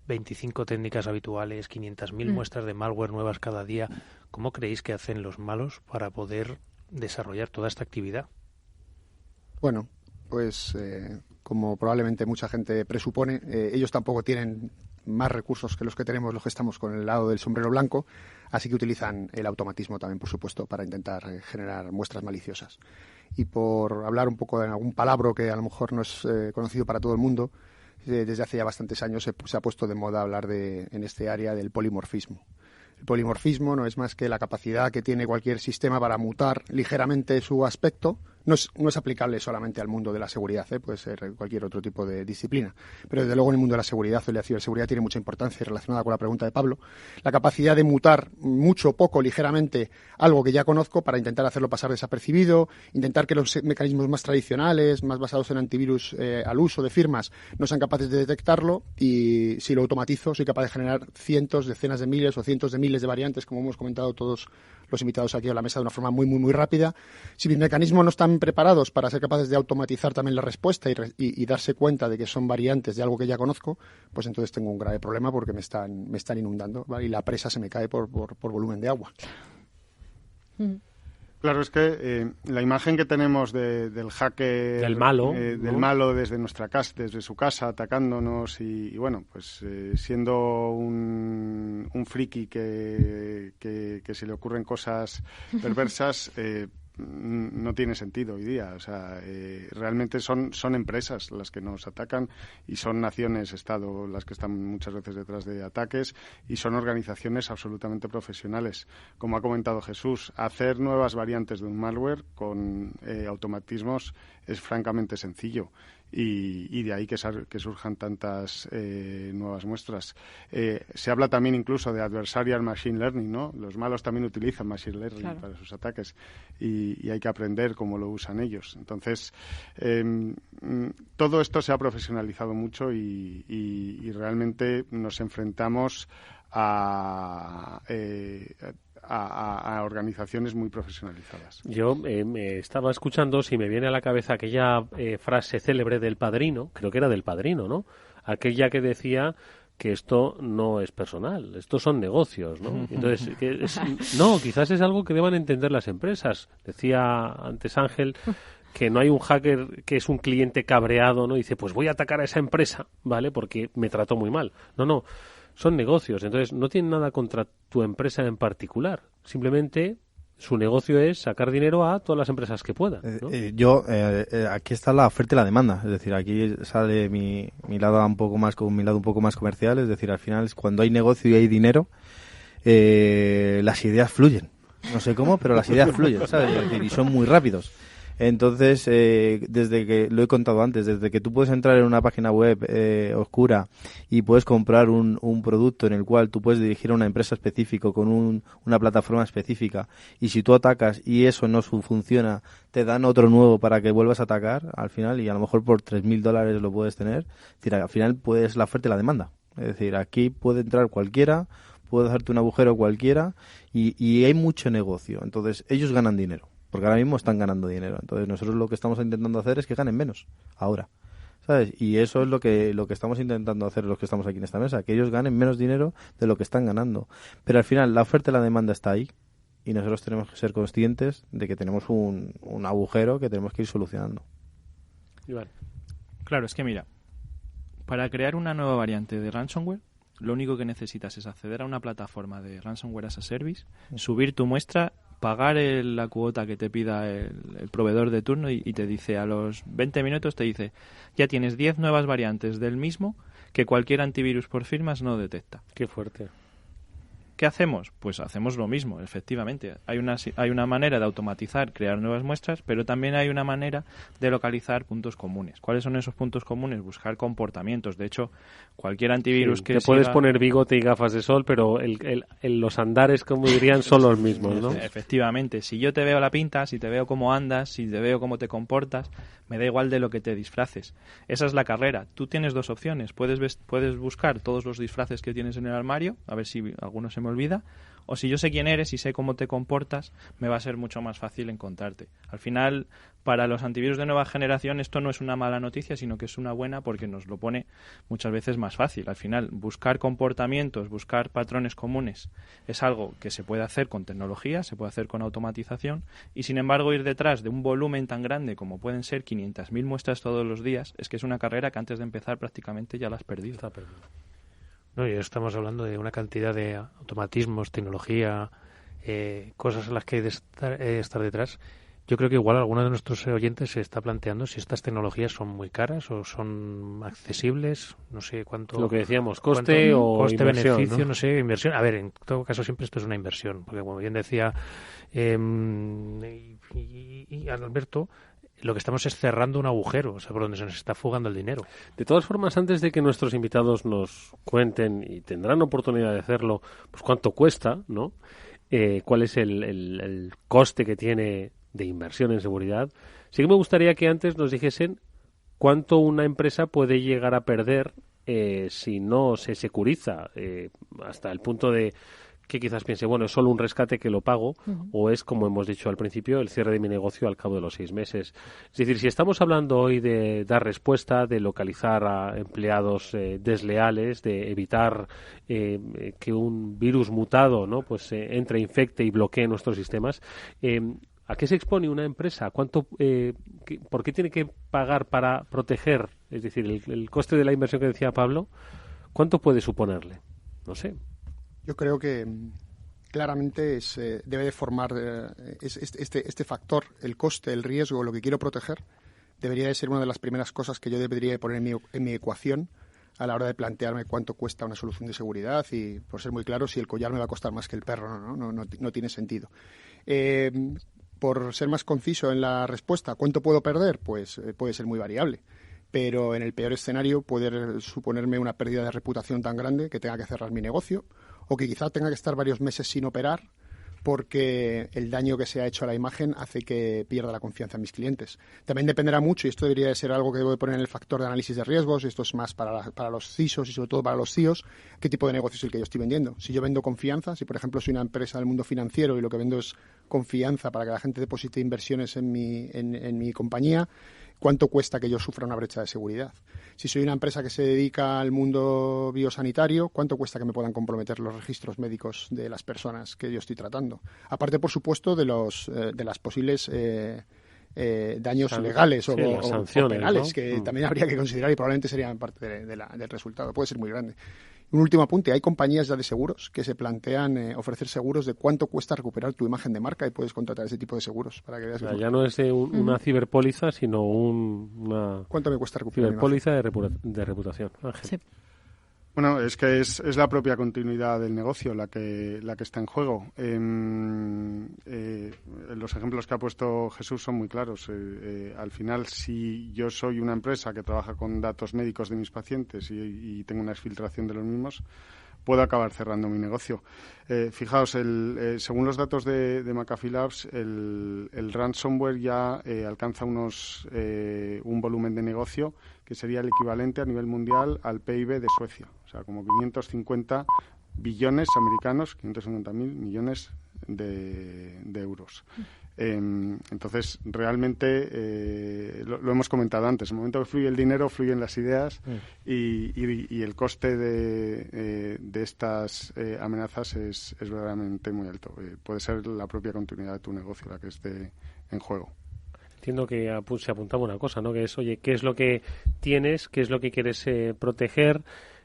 25 técnicas habituales, 500.000 muestras de malware nuevas cada día. ¿Cómo creéis que hacen los malos para poder desarrollar toda esta actividad? Bueno, pues como probablemente mucha gente presupone, ellos tampoco tienen más recursos que los que tenemos los que estamos con el lado del sombrero blanco, así que utilizan el automatismo también, por supuesto, para intentar generar muestras maliciosas. Y por hablar un poco de algún palabra que a lo mejor no es conocido para todo el mundo, desde hace ya bastantes años se ha puesto de moda hablar en este área del polimorfismo. El polimorfismo no es más que la capacidad que tiene cualquier sistema para mutar ligeramente su aspecto. No es aplicable solamente al mundo de la seguridad, puede ser cualquier otro tipo de disciplina. Pero desde luego en el mundo de la seguridad o de la ciberseguridad tiene mucha importancia relacionada con la pregunta de Pablo. La capacidad de mutar mucho, poco, ligeramente algo que ya conozco para intentar hacerlo pasar desapercibido, intentar que los mecanismos más tradicionales, más basados en antivirus al uso de firmas, no sean capaces de detectarlo, y si lo automatizo soy capaz de generar cientos, decenas de miles o cientos de miles de variantes, como hemos comentado todos los invitados aquí a la mesa, de una forma muy, muy, muy rápida. Si mis mecanismos no están preparados para ser capaces de automatizar también la respuesta y darse cuenta de que son variantes de algo que ya conozco, pues entonces tengo un grave problema porque me están inundando, ¿vale? Y la presa se me cae por volumen de agua. Claro, es que la imagen que tenemos del hacker, del malo, del malo desde nuestra casa, desde su casa, atacándonos y bueno, pues siendo un friki que se le ocurren cosas perversas, no tiene sentido hoy día. O sea, realmente son empresas las que nos atacan y son naciones, Estado, las que están muchas veces detrás de ataques, y son organizaciones absolutamente profesionales. Como ha comentado Jesús, hacer nuevas variantes de un malware con automatismos es francamente sencillo. Y de ahí que surjan tantas nuevas muestras. Se habla también incluso de adversarial machine learning, ¿no? Los malos también utilizan machine learning para sus ataques y hay que aprender cómo lo usan ellos. Entonces, todo esto se ha profesionalizado mucho y realmente nos enfrentamos a organizaciones muy profesionalizadas. Yo me estaba escuchando, si me viene a la cabeza aquella frase célebre del Padrino, creo que era del Padrino, ¿no? Aquella que decía que esto no es personal, estos son negocios, ¿no? Entonces, quizás es algo que deban entender las empresas. Decía antes Ángel que no hay un hacker que es un cliente cabreado, ¿no? Y dice, pues voy a atacar a esa empresa, ¿vale? Porque me trató muy mal. No, son negocios. Entonces, no tienen nada contra tu empresa en particular. Simplemente su negocio es sacar dinero a todas las empresas que puedan, ¿no? Aquí está la oferta y la demanda. Es decir, aquí sale mi lado un poco más comercial. Es decir, al final, cuando hay negocio y hay dinero, las ideas fluyen. No sé cómo, pero las ideas fluyen, ¿sabes? Es decir, y son muy rápidos. Entonces, desde que, lo he contado antes, desde que tú puedes entrar en una página web oscura y puedes comprar un producto en el cual tú puedes dirigir a una empresa específica con una plataforma específica, y si tú atacas y eso no funciona, te dan otro nuevo para que vuelvas a atacar al final, y a lo mejor por $3.000 lo puedes tener. Es decir, al final pues la oferta y la demanda. Es decir, aquí puede entrar cualquiera, puede hacerte un agujero cualquiera, y hay mucho negocio. Entonces ellos ganan dinero, porque ahora mismo están ganando dinero. Entonces nosotros lo que estamos intentando hacer es que ganen menos ahora, ¿sabes? Y eso es lo que estamos intentando hacer los que estamos aquí en esta mesa, que ellos ganen menos dinero de lo que están ganando. Pero al final la oferta y la demanda está ahí, y nosotros tenemos que ser conscientes de que tenemos un agujero que tenemos que ir solucionando. Iván. Claro, es que mira, para crear una nueva variante de ransomware, lo único que necesitas es acceder a una plataforma de Ransomware as a Service, subir tu muestra, pagar la cuota que te pida el proveedor de turno, y te dice a los 20 minutos, te dice, ya tienes 10 nuevas variantes del mismo que cualquier antivirus por firmas no detecta. Qué fuerte. ¿Qué hacemos? Pues hacemos lo mismo, efectivamente. Hay una manera de automatizar, crear nuevas muestras, pero también hay una manera de localizar puntos comunes. ¿Cuáles son esos puntos comunes? Buscar comportamientos. De hecho, cualquier antivirus que te puedes poner bigote y gafas de sol, pero los andares, como dirían, son los mismos, ¿no? Efectivamente. Si yo te veo la pinta, si te veo cómo andas, si te veo cómo te comportas, me da igual de lo que te disfraces. Esa es la carrera. Tú tienes dos opciones. Puedes buscar todos los disfraces que tienes en el armario, a ver si alguno se me olvida, o si yo sé quién eres y sé cómo te comportas, me va a ser mucho más fácil encontrarte. Al final, para los antivirus de nueva generación, esto no es una mala noticia, sino que es una buena, porque nos lo pone muchas veces más fácil. Al final, buscar comportamientos, buscar patrones comunes, es algo que se puede hacer con tecnología, se puede hacer con automatización, y sin embargo ir detrás de un volumen tan grande como pueden ser 500.000 muestras todos los días, es que es una carrera que antes de empezar prácticamente ya la has perdido. Está perdido. No, y estamos hablando de una cantidad de automatismos, tecnología, cosas en las que hay de estar detrás. Yo creo que igual alguno de nuestros oyentes se está planteando si estas tecnologías son muy caras o son accesibles. No sé cuánto. Lo que decíamos, coste o inversión, beneficio, ¿no? sé, inversión. A ver, en todo caso siempre esto es una inversión, porque como bien decía y Alberto, lo que estamos es cerrando un agujero, o sea, por donde se nos está fugando el dinero. De todas formas, antes de que nuestros invitados nos cuenten, y tendrán oportunidad de hacerlo, pues cuánto cuesta, ¿no? Cuál es el coste que tiene de inversión en seguridad, sí que me gustaría que antes nos dijesen cuánto una empresa puede llegar a perder si no se securiza, hasta el punto de que quizás piense, bueno, es solo un rescate que lo pago, o es, como hemos dicho al principio, el cierre de mi negocio al cabo de los 6 meses. Es decir, si estamos hablando hoy de dar respuesta, de localizar a empleados desleales, de evitar que un virus mutado, ¿no?, pues entre, infecte y bloquee nuestros sistemas, ¿a qué se expone una empresa? ¿Por qué tiene que pagar para proteger? Es decir, el coste de la inversión que decía Pablo, ¿cuánto puede suponerle? No sé. Yo creo que claramente debe de formar este factor, el coste, el riesgo, lo que quiero proteger, debería de ser una de las primeras cosas que yo debería de poner en mi ecuación a la hora de plantearme cuánto cuesta una solución de seguridad, y, por ser muy claro, si el collar me va a costar más que el perro, no tiene sentido. Por ser más conciso en la respuesta, ¿cuánto puedo perder? Pues puede ser muy variable. Pero en el peor escenario puede suponerme una pérdida de reputación tan grande que tenga que cerrar mi negocio, o que quizá tenga que estar varios meses sin operar porque el daño que se ha hecho a la imagen hace que pierda la confianza en mis clientes. También dependerá mucho, y esto debería de ser algo que debo de poner en el factor de análisis de riesgos, y esto es más para los CISOs y sobre todo para los CIOs, qué tipo de negocio es el que yo estoy vendiendo. Si yo vendo confianza, si por ejemplo soy una empresa del mundo financiero y lo que vendo es confianza para que la gente deposite inversiones en mi compañía, ¿cuánto cuesta que yo sufra una brecha de seguridad? Si soy una empresa que se dedica al mundo biosanitario, ¿cuánto cuesta que me puedan comprometer los registros médicos de las personas que yo estoy tratando? Aparte, por supuesto, de las posibles daños legales o penales, ¿no? que también habría que considerar y probablemente serían parte del resultado. Puede ser muy grande. Un último apunte, hay compañías ya de seguros que se plantean ofrecer seguros de cuánto cuesta recuperar tu imagen de marca y puedes contratar ese tipo de seguros para que veas. O sea, ya no es una ciberpóliza, sino una ¿cuánto me cuesta recuperar ciberpóliza de reputación? Ángel. Sí. Bueno, es que es la propia continuidad del negocio la que está en juego. Los ejemplos que ha puesto Jesús son muy claros. Al final, si yo soy una empresa que trabaja con datos médicos de mis pacientes y tengo una exfiltración de los mismos, puedo acabar cerrando mi negocio. Fijaos, según los datos de McAfee Labs, el ransomware ya alcanza un volumen de negocio que sería el equivalente a nivel mundial al PIB de Suecia. O sea, como 550 billones americanos, 550.000 millones de euros. Entonces, realmente, lo hemos comentado antes, en el momento que fluye el dinero, fluyen las ideas y el coste de estas amenazas es verdaderamente muy alto. Puede ser la propia continuidad de tu negocio la que esté en juego. Entiendo que se apuntaba una cosa, ¿no? Que es, oye, ¿qué es lo que tienes? ¿Qué es lo que quieres proteger?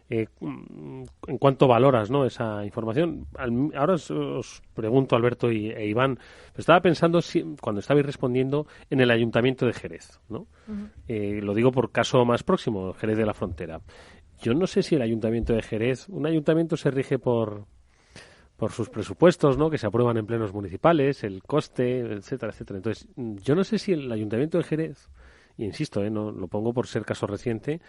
¿En cuánto valoras, ¿no?, esa información? Ahora os pregunto, Alberto e Iván, estaba pensando cuando estabais respondiendo en el Ayuntamiento de Jerez, ¿no? Lo digo por caso más próximo, Jerez de la Frontera. Yo no sé si el Ayuntamiento de Jerez, un ayuntamiento se rige por sus presupuestos, ¿no?, que se aprueban en plenos municipales, el coste, etcétera, etcétera. Entonces, yo no sé si el Ayuntamiento de Jerez, y insisto, no lo pongo por ser caso reciente,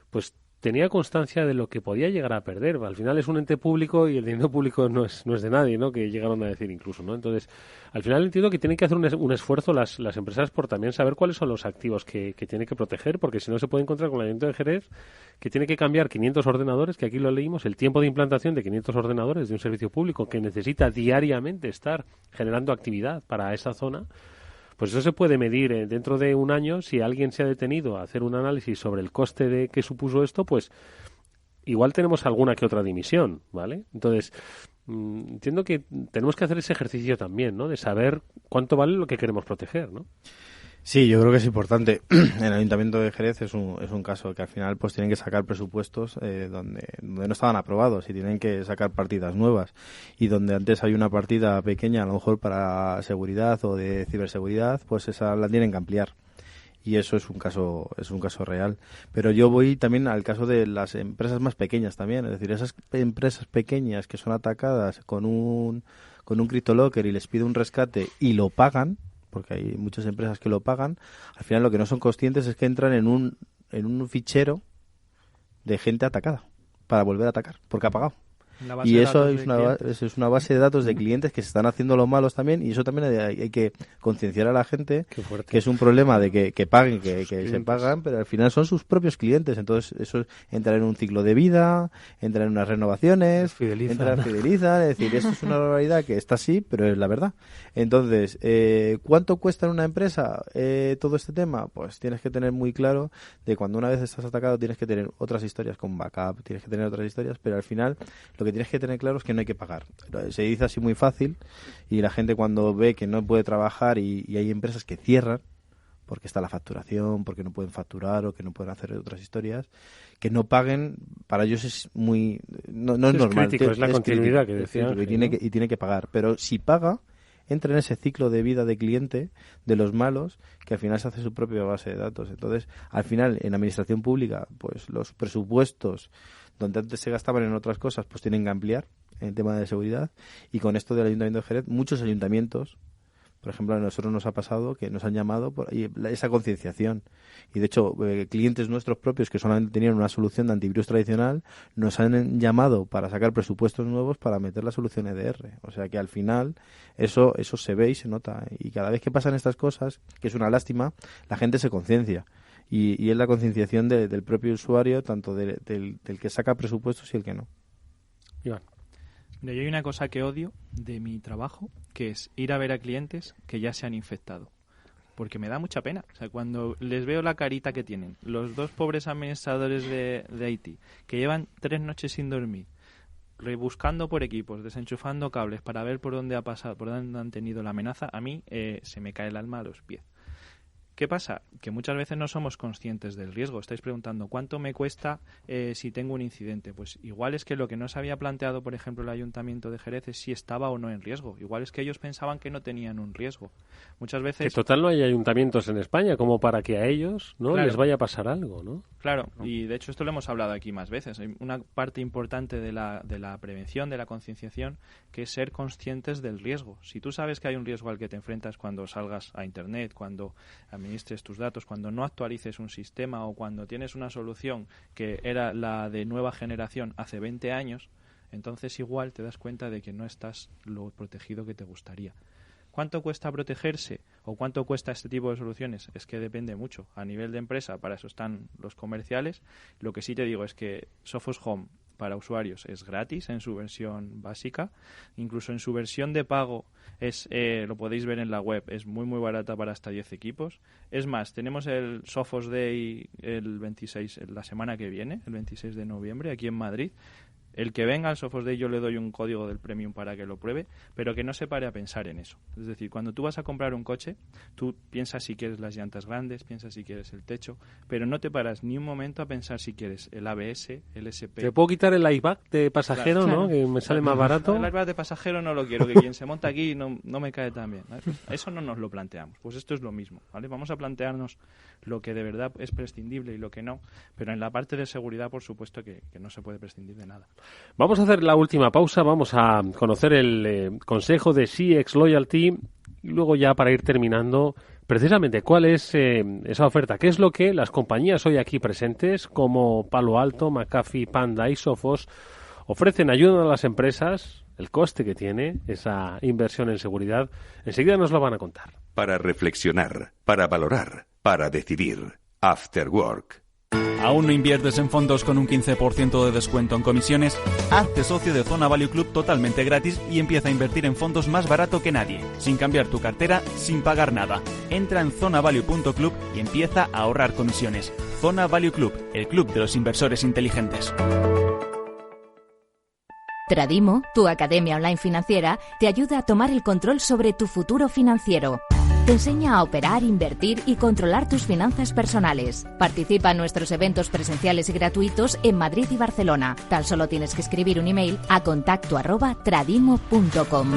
pues tenía constancia de lo que podía llegar a perder. Al final es un ente público y el dinero público no es de nadie, ¿no?, que llegaron a decir incluso, ¿no? Entonces, al final entiendo que tienen que hacer un esfuerzo las empresas por también saber cuáles son los activos que tienen que proteger, porque si no se puede encontrar con el Ayuntamiento de Jerez que tiene que cambiar 500 ordenadores, que aquí lo leímos, el tiempo de implantación de 500 ordenadores de un servicio público que necesita diariamente estar generando actividad para esa zona. Pues eso se puede medir dentro de un año. Si alguien se ha detenido a hacer un análisis sobre el coste que supuso esto, pues igual tenemos alguna que otra dimisión, ¿vale? Entonces, entiendo que tenemos que hacer ese ejercicio también, ¿no?, de saber cuánto vale lo que queremos proteger, ¿no? Sí, yo creo que es importante. El Ayuntamiento de Jerez es un caso que al final pues tienen que sacar presupuestos donde no estaban aprobados y tienen que sacar partidas nuevas, y donde antes hay una partida pequeña a lo mejor para seguridad o de ciberseguridad, pues esa la tienen que ampliar. Y eso es un caso real. Pero yo voy también al caso de las empresas más pequeñas también, es decir, esas empresas pequeñas que son atacadas con un CryptoLocker y les pide un rescate y lo pagan, porque hay muchas empresas que lo pagan, al final lo que no son conscientes es que entran en un fichero de gente atacada para volver a atacar, porque ha pagado. Y eso es una base de datos de clientes que se están haciendo los malos también, y eso también hay que concienciar a la gente que es un problema de que paguen, que se pagan, pero al final son sus propios clientes. Entonces eso entra en un ciclo de vida, entra en unas renovaciones, fidelizan, es decir, eso es una realidad que está así, pero es la verdad. Entonces, ¿cuánto cuesta en una empresa todo este tema? Pues tienes que tener muy claro de cuando una vez estás atacado tienes que tener otras historias con backup, tienes que tener otras historias, pero al final lo que tienes que tener claro es que no hay que pagar. Se dice así muy fácil, y la gente cuando ve que no puede trabajar y hay empresas que cierran porque está la facturación, porque no pueden facturar o que no pueden hacer otras historias, que no paguen, para ellos es muy no es normal. Crítico, es la continuidad que decía. Y tiene que pagar, pero si paga entra en ese ciclo de vida de cliente de los malos, que al final se hace su propia base de datos. Entonces, al final, en administración pública, pues los presupuestos donde antes se gastaban en otras cosas, pues tienen que ampliar en tema de seguridad. Y con esto del Ayuntamiento de Jerez, muchos ayuntamientos, por ejemplo, a nosotros nos ha pasado que nos han llamado por esa concienciación. Y de hecho, clientes nuestros propios que solamente tenían una solución de antivirus tradicional, nos han llamado para sacar presupuestos nuevos para meter la solución EDR. O sea que al final eso se ve y se nota. Y cada vez que pasan estas cosas, que es una lástima, la gente se conciencia. Y es la concienciación del propio usuario, tanto del que saca presupuestos y el que no. Iván. Yo hay una cosa que odio de mi trabajo, que es ir a ver a clientes que ya se han infectado. Porque me da mucha pena. O sea, cuando les veo la carita que tienen, los dos pobres administradores de IT, que llevan 3 noches sin dormir, rebuscando por equipos, desenchufando cables para ver por dónde ha pasado, por dónde han tenido la amenaza, a mí se me cae el alma a los pies. ¿Qué pasa? Que muchas veces no somos conscientes del riesgo. Estáis preguntando, ¿cuánto me cuesta si tengo un incidente? Pues igual es que lo que no se había planteado, por ejemplo, el Ayuntamiento de Jerez es si estaba o no en riesgo. Igual es que ellos pensaban que no tenían un riesgo. Muchas veces... Que total no hay ayuntamientos en España como para que a ellos no les vaya a pasar algo, ¿no? Claro, y de hecho esto lo hemos hablado aquí más veces. Hay una parte importante de la prevención, de la concienciación, que es ser conscientes del riesgo. Si tú sabes que hay un riesgo al que te enfrentas cuando salgas a Internet, cuando administres tus datos, cuando no actualices un sistema o cuando tienes una solución que era la de nueva generación hace 20 años, entonces igual te das cuenta de que no estás lo protegido que te gustaría. ¿Cuánto cuesta protegerse o cuánto cuesta este tipo de soluciones? Es que depende mucho. A nivel de empresa, para eso están los comerciales. Lo que sí te digo es que Sophos Home para usuarios es gratis en su versión básica, incluso en su versión de pago lo podéis ver en la web, es muy muy barata para hasta 10 equipos. Es más, tenemos el Sophos Day el 26, la semana que viene, el 26 de noviembre, aquí en Madrid. El que venga al Sophos Day yo le doy un código del Premium para que lo pruebe, pero que no se pare a pensar en eso. Es decir, cuando tú vas a comprar un coche, tú piensas si quieres las llantas grandes, piensas si quieres el techo, pero no te paras ni un momento a pensar si quieres el ABS, el SP. ¿Te puedo quitar el airbag de pasajero, claro, ¿no? Que me sale más barato. El airbag de pasajero no lo quiero, que quien se monta aquí no me cae tan bien, ¿vale? Eso no nos lo planteamos. Pues esto es lo mismo, ¿vale? Vamos a plantearnos lo que de verdad es prescindible y lo que no, pero en la parte de seguridad, por supuesto, que no se puede prescindir de nada. Vamos a hacer la última pausa, vamos a conocer el consejo de CX Loyalty y luego ya para ir terminando, precisamente cuál es esa oferta, qué es lo que las compañías hoy aquí presentes como Palo Alto, McAfee, Panda y Sophos ofrecen, ayudan a las empresas, el coste que tiene esa inversión en seguridad. Enseguida nos lo van a contar. Para reflexionar, para valorar, para decidir. After Work. ¿Aún no inviertes en fondos con un 15% de descuento en comisiones? Hazte socio de Zona Value Club totalmente gratis y empieza a invertir en fondos más barato que nadie, sin cambiar tu cartera, sin pagar nada. Entra en zonavalue.club y empieza a ahorrar comisiones. Zona Value Club, el club de los inversores inteligentes. Tradimo, tu academia online financiera, te ayuda a tomar el control sobre tu futuro financiero. Te enseña a operar, invertir y controlar tus finanzas personales. Participa en nuestros eventos presenciales y gratuitos en Madrid y Barcelona. Tan solo tienes que escribir un email a contacto@tradimo.com.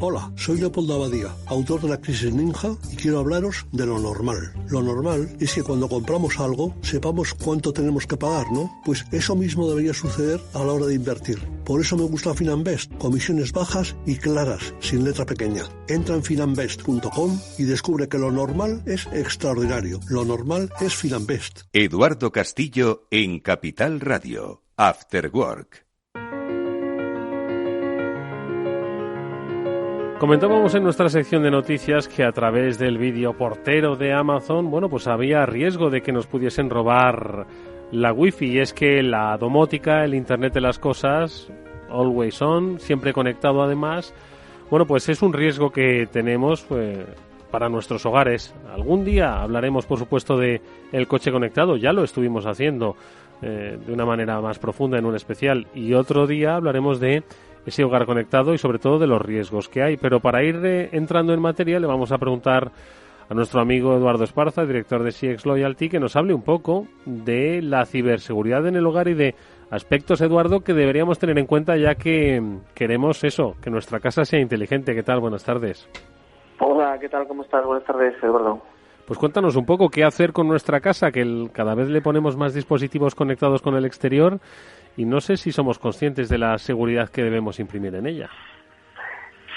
Hola, soy Leopoldo Abadía, autor de La Crisis Ninja, y quiero hablaros de lo normal. Lo normal es que cuando compramos algo sepamos cuánto tenemos que pagar, ¿no? Pues eso mismo debería suceder a la hora de invertir. Por eso me gusta Finanbest, comisiones bajas y claras, sin letra pequeña. Entra en finanbest.com y descubre que lo normal es extraordinario. Lo normal es Finanbest. Eduardo Castillo en Capital Radio. After Work. Comentábamos en nuestra sección de noticias que a través del vídeo portero de Amazon, bueno, pues había riesgo de que nos pudiesen robar la wifi, y es que la domótica, el Internet de las cosas, always on, siempre conectado además, bueno, pues es un riesgo que tenemos para nuestros hogares. Algún día hablaremos, por supuesto, de el coche conectado, ya lo estuvimos haciendo de una manera más profunda en un especial, y otro día hablaremos de ese hogar conectado y sobre todo de los riesgos que hay. Pero para ir entrando en materia le vamos a preguntar a nuestro amigo Eduardo Esparza, director de CX Loyalty, que nos hable un poco de la ciberseguridad en el hogar y de aspectos, Eduardo, que deberíamos tener en cuenta ya que queremos eso, que nuestra casa sea inteligente. ¿Qué tal? Buenas tardes. Hola, ¿qué tal? ¿Cómo estás? Buenas tardes, Eduardo. Pues cuéntanos un poco qué hacer con nuestra casa, que cada vez le ponemos más dispositivos conectados con el exterior y no sé si somos conscientes de la seguridad que debemos imprimir en ella.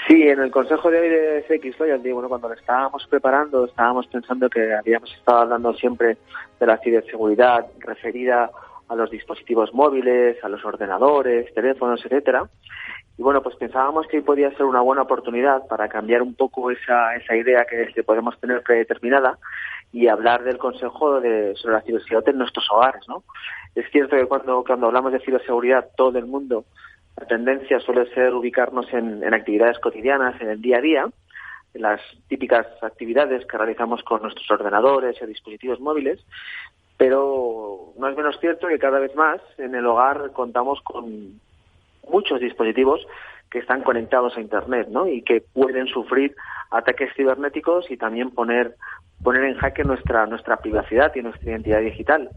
Sí, en el consejo de hoy de CX Loyalty, bueno, cuando lo estábamos preparando, estábamos pensando que habíamos estado hablando siempre de la ciberseguridad referida a los dispositivos móviles, a los ordenadores, teléfonos, etcétera. Y bueno, pues pensábamos que hoy podía ser una buena oportunidad para cambiar un poco esa idea que podemos tener predeterminada y hablar del consejo sobre la ciberseguridad en nuestros hogares, ¿no? Es cierto que cuando hablamos de ciberseguridad, todo el mundo, la tendencia suele ser ubicarnos en actividades cotidianas, en el día a día, en las típicas actividades que realizamos con nuestros ordenadores y dispositivos móviles, pero no es menos cierto que cada vez más en el hogar contamos con muchos dispositivos que están conectados a Internet, ¿no? Y que pueden sufrir ataques cibernéticos y también poner en jaque nuestra privacidad y nuestra identidad digital.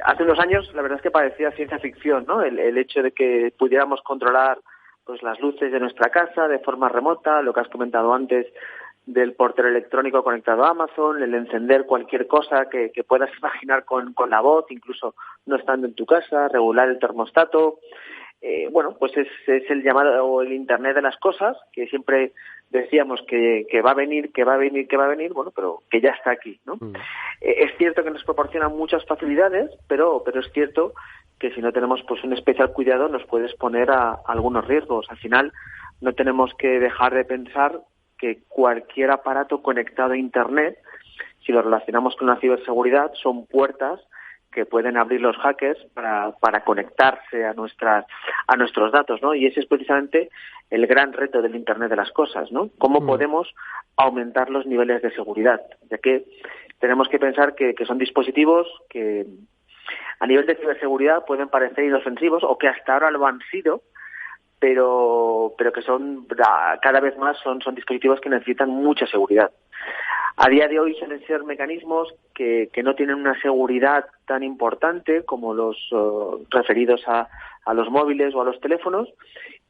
Hace unos años la verdad es que parecía ciencia ficción, ¿no? El hecho de que pudiéramos controlar pues las luces de nuestra casa de forma remota, lo que has comentado antes del portero electrónico conectado a Amazon, el encender cualquier cosa que puedas imaginar con la voz, incluso no estando en tu casa, regular el termostato. Bueno, pues es el llamado el Internet de las cosas, que siempre decíamos que va a venir, bueno, pero que ya está aquí, ¿no? Es cierto que nos proporciona muchas facilidades, pero es cierto que si no tenemos pues un especial cuidado nos puede exponer a algunos riesgos. Al final no tenemos que dejar de pensar que cualquier aparato conectado a Internet, si lo relacionamos con la ciberseguridad, son puertas que pueden abrir los hackers para conectarse a nuestros datos, ¿no? Y ese es precisamente el gran reto del Internet de las cosas, ¿no? ¿Cómo podemos aumentar los niveles de seguridad? Ya que tenemos que pensar que son dispositivos que a nivel de ciberseguridad pueden parecer inofensivos o que hasta ahora lo han sido, pero que son cada vez más son dispositivos que necesitan mucha seguridad. A día de hoy suelen ser mecanismos que no tienen una seguridad tan importante como los referidos a los móviles o a los teléfonos,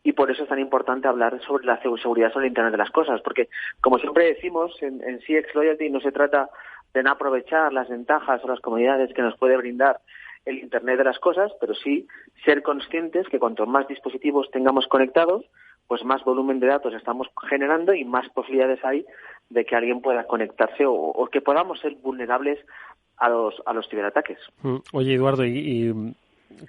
y por eso es tan importante hablar sobre la seguridad sobre el Internet de las cosas, porque como siempre decimos en CX Loyalty no se trata de no aprovechar las ventajas o las comodidades que nos puede brindar el Internet de las cosas, pero sí ser conscientes que cuanto más dispositivos tengamos conectados, pues más volumen de datos estamos generando y más posibilidades hay de que alguien pueda conectarse o que podamos ser vulnerables a los ciberataques. Oye, Eduardo, ¿y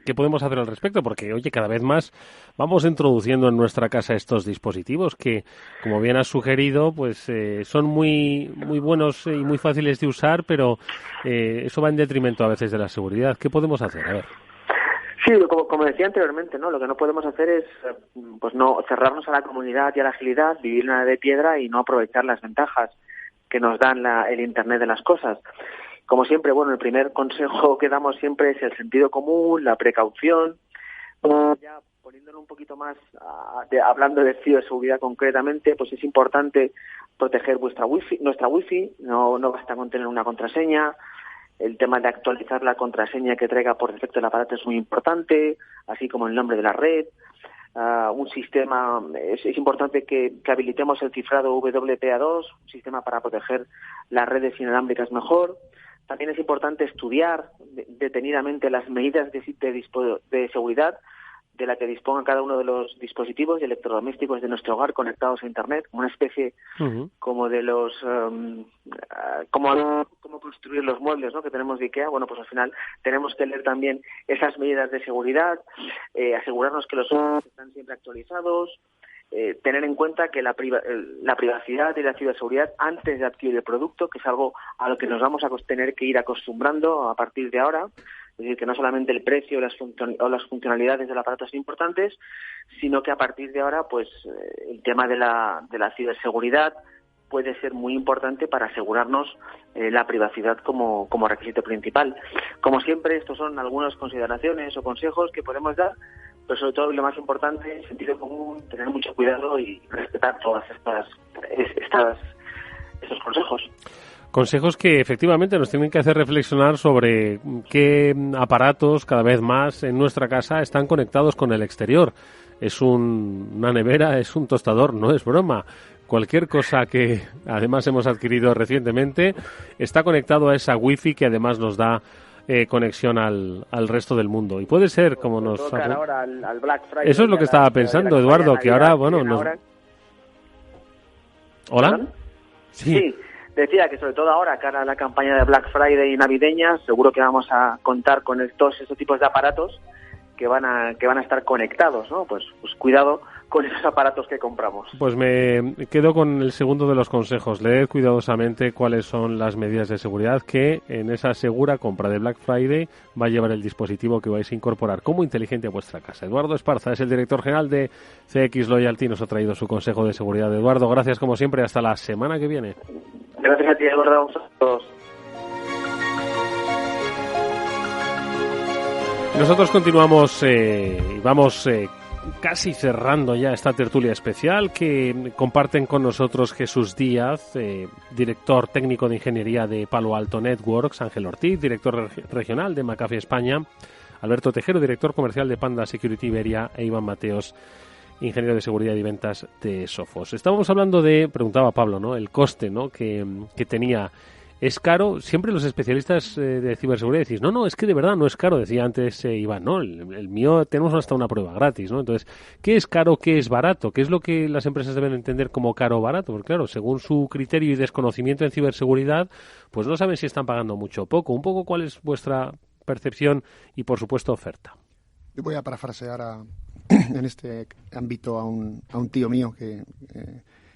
qué podemos hacer al respecto? Porque, oye, cada vez más vamos introduciendo en nuestra casa estos dispositivos que, como bien has sugerido, pues son muy buenos y muy fáciles de usar, pero eso va en detrimento a veces de la seguridad. ¿Qué podemos hacer? A ver. Sí, como decía anteriormente, ¿no? Lo que no podemos hacer es pues no cerrarnos a la comunidad y a la agilidad, vivir en la edad de piedra y no aprovechar las ventajas que nos dan el Internet de las cosas. Como siempre, bueno, el primer consejo que damos siempre es el sentido común, la precaución. Ya poniéndolo un poquito más, hablando de ciberseguridad concretamente, pues es importante proteger nuestra wifi, no basta con tener una contraseña. El tema de actualizar la contraseña que traiga por defecto el aparato es muy importante, así como el nombre de la red. Un sistema, es importante que habilitemos el cifrado WPA2, un sistema para proteger las redes inalámbricas mejor. También es importante estudiar detenidamente las medidas de seguridad de la que disponga cada uno de los dispositivos y electrodomésticos de nuestro hogar conectados a Internet, una especie como de los cómo construir los muebles, ¿no?, que tenemos de IKEA. Bueno, pues al final tenemos que leer también esas medidas de seguridad, asegurarnos que los softwares están siempre actualizados, tener en cuenta que la privacidad y la ciberseguridad antes de adquirir el producto, que es algo a lo que nos vamos a tener que ir acostumbrando a partir de ahora. Es decir, que no solamente el precio o las funcionalidades del aparato son importantes, sino que a partir de ahora, pues el tema de la ciberseguridad puede ser muy importante para asegurarnos la privacidad como requisito principal. Como siempre, estos son algunas consideraciones o consejos que podemos dar, pero sobre todo lo más importante, sentido común, tener mucho cuidado y respetar todas estos consejos. Consejos que efectivamente nos tienen que hacer reflexionar sobre qué aparatos cada vez más en nuestra casa están conectados con el exterior. Es una nevera, es un tostador, no es broma. Cualquier cosa que además hemos adquirido recientemente está conectado a esa wifi que además nos da conexión al resto del mundo. Y puede ser como nos... Ahora al Black Friday, eso es lo que estaba pensando, Eduardo, que ahora, bueno... ¿Hola? Sí. Decía que sobre todo ahora, cara a la campaña de Black Friday y navideña, seguro que vamos a contar con todos estos tipos de aparatos que van a estar conectados, ¿no? Pues cuidado con esos aparatos que compramos. Pues me quedo con el segundo de los consejos. Leed cuidadosamente cuáles son las medidas de seguridad que en esa segura compra de Black Friday va a llevar el dispositivo que vais a incorporar como inteligente a vuestra casa. Eduardo Esparza es el director general de CX Loyalty. Nos ha traído su consejo de seguridad. Eduardo, gracias como siempre. Hasta la semana que viene. Gracias a ti, Eduardo. A todos. Nosotros continuamos y vamos casi cerrando ya esta tertulia especial que comparten con nosotros Jesús Díaz, director técnico de ingeniería de Palo Alto Networks, Ángel Ortiz, director regional de McAfee España, Alberto Tejero, director comercial de Panda Security Iberia, e Iván Mateos, ingeniero de seguridad y ventas de Sophos. Estábamos hablando preguntaba Pablo, ¿no?, el coste, ¿no?, que tenía. ¿Es caro? Siempre los especialistas de ciberseguridad decís, no, es que de verdad no es caro, decía antes Iván, ¿no? El mío tenemos hasta una prueba gratis, ¿no? Entonces, ¿qué es caro, qué es barato? ¿Qué es lo que las empresas deben entender como caro o barato? Porque claro, según su criterio y desconocimiento en ciberseguridad, pues no saben si están pagando mucho o poco. Un poco, ¿cuál es vuestra percepción y, por supuesto, oferta? Yo voy a parafrasear en este ámbito a un tío mío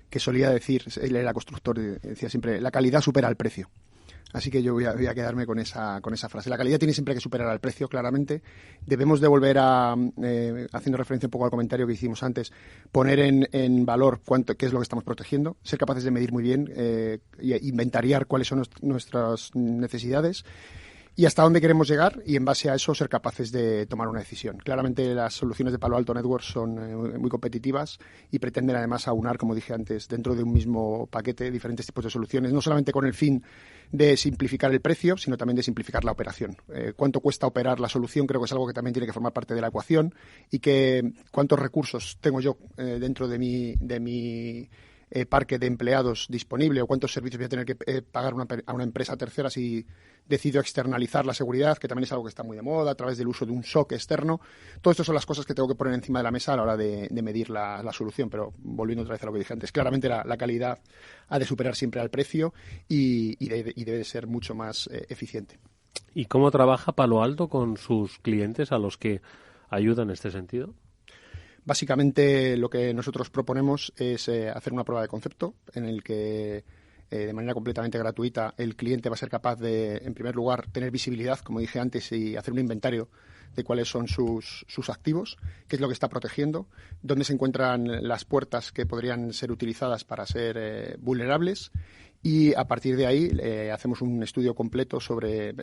que solía decir, él era constructor, decía siempre, la calidad supera al precio. Así que yo voy a quedarme con esa frase. La calidad tiene siempre que superar al precio, claramente. Debemos de volver haciendo referencia un poco al comentario que hicimos antes, poner en valor qué es lo que estamos protegiendo, ser capaces de medir muy bien y inventariar cuáles son nuestras necesidades y hasta dónde queremos llegar, y en base a eso ser capaces de tomar una decisión. Claramente las soluciones de Palo Alto Networks son muy competitivas y pretenden además aunar, como dije antes, dentro de un mismo paquete diferentes tipos de soluciones, no solamente con el fin de simplificar el precio, sino también de simplificar la operación. Cuánto cuesta operar la solución creo que es algo que también tiene que formar parte de la ecuación, y que cuántos recursos tengo yo dentro de mi parque de empleados disponible, o cuántos servicios voy a tener que pagar a una empresa tercera si decido externalizar la seguridad, que también es algo que está muy de moda, a través del uso de un SOC externo. Todo esto son las cosas que tengo que poner encima de la mesa a la hora de medir la solución, pero volviendo otra vez a lo que dije antes, claramente la calidad ha de superar siempre al precio y debe de ser mucho más eficiente. ¿Y cómo trabaja Palo Alto con sus clientes a los que ayuda en este sentido? Básicamente lo que nosotros proponemos es hacer una prueba de concepto en el que de manera completamente gratuita el cliente va a ser capaz de, en primer lugar, tener visibilidad, como dije antes, y hacer un inventario de cuáles son sus activos, qué es lo que está protegiendo, dónde se encuentran las puertas que podrían ser utilizadas para ser vulnerables, y a partir de ahí hacemos un estudio completo sobre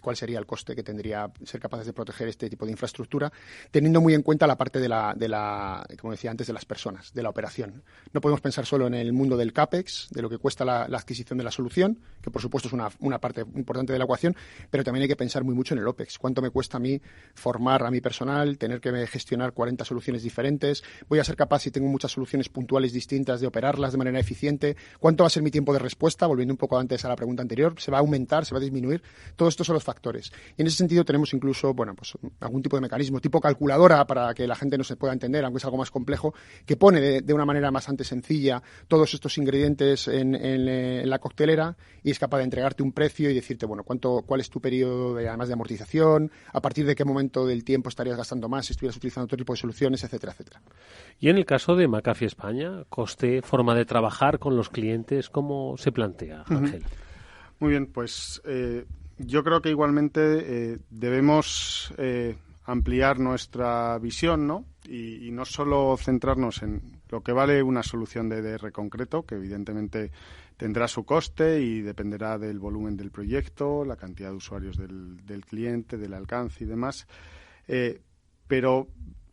cuál sería el coste que tendría ser capaces de proteger este tipo de infraestructura, teniendo muy en cuenta la parte de la como decía antes, de las personas, de la operación. No podemos pensar solo en el mundo del CAPEX, de lo que cuesta la adquisición de la solución, que por supuesto es una parte importante de la ecuación, pero también hay que pensar muy mucho en el OPEX. ¿Cuánto me cuesta a mí formar a mi personal, tener que gestionar 40 soluciones diferentes? ¿Voy a ser capaz, si tengo muchas soluciones puntuales distintas, de operarlas de manera eficiente? ¿Cuánto va a ser mi tiempo de respuesta? Volviendo un poco antes a la pregunta anterior, ¿se va a aumentar, se va a disminuir? Todos estos son los factores. Y en ese sentido tenemos incluso, algún tipo de mecanismo, tipo calculadora, para que la gente no se pueda entender, aunque es algo más complejo, que pone de una manera bastante sencilla todos estos ingredientes en la coctelera, y es capaz de entregarte un precio y decirte, cuál es tu periodo además de amortización, a partir de qué momento del tiempo estarías gastando más si estuvieras utilizando otro tipo de soluciones, etcétera, etcétera. Y en el caso de McAfee España, coste, forma de trabajar con los clientes, ¿cómo se plantea, Ángel? Muy bien, pues yo creo que igualmente debemos ampliar nuestra visión, ¿no? Y no solo centrarnos en lo que vale una solución de EDR concreto, que evidentemente tendrá su coste y dependerá del volumen del proyecto, la cantidad de usuarios del cliente, del alcance y demás, pero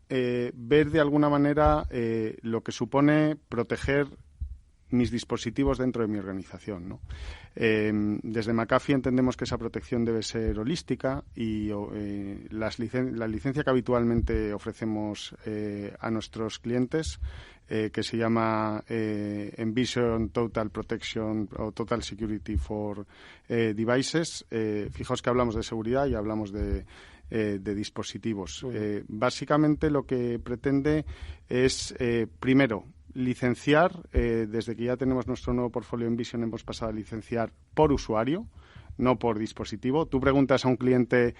ver de alguna manera lo que supone proteger mis dispositivos dentro de mi organización, ¿no? Desde McAfee entendemos que esa protección debe ser holística, y la licencia que habitualmente ofrecemos a nuestros clientes, que se llama Envision Total Protection o Total Security for Devices, fijaos que hablamos de seguridad y hablamos de dispositivos. Básicamente lo que pretende es, primero, licenciar, desde que ya tenemos nuestro nuevo portfolio Envision hemos pasado a licenciar por usuario, no por dispositivo. Tú preguntas a un cliente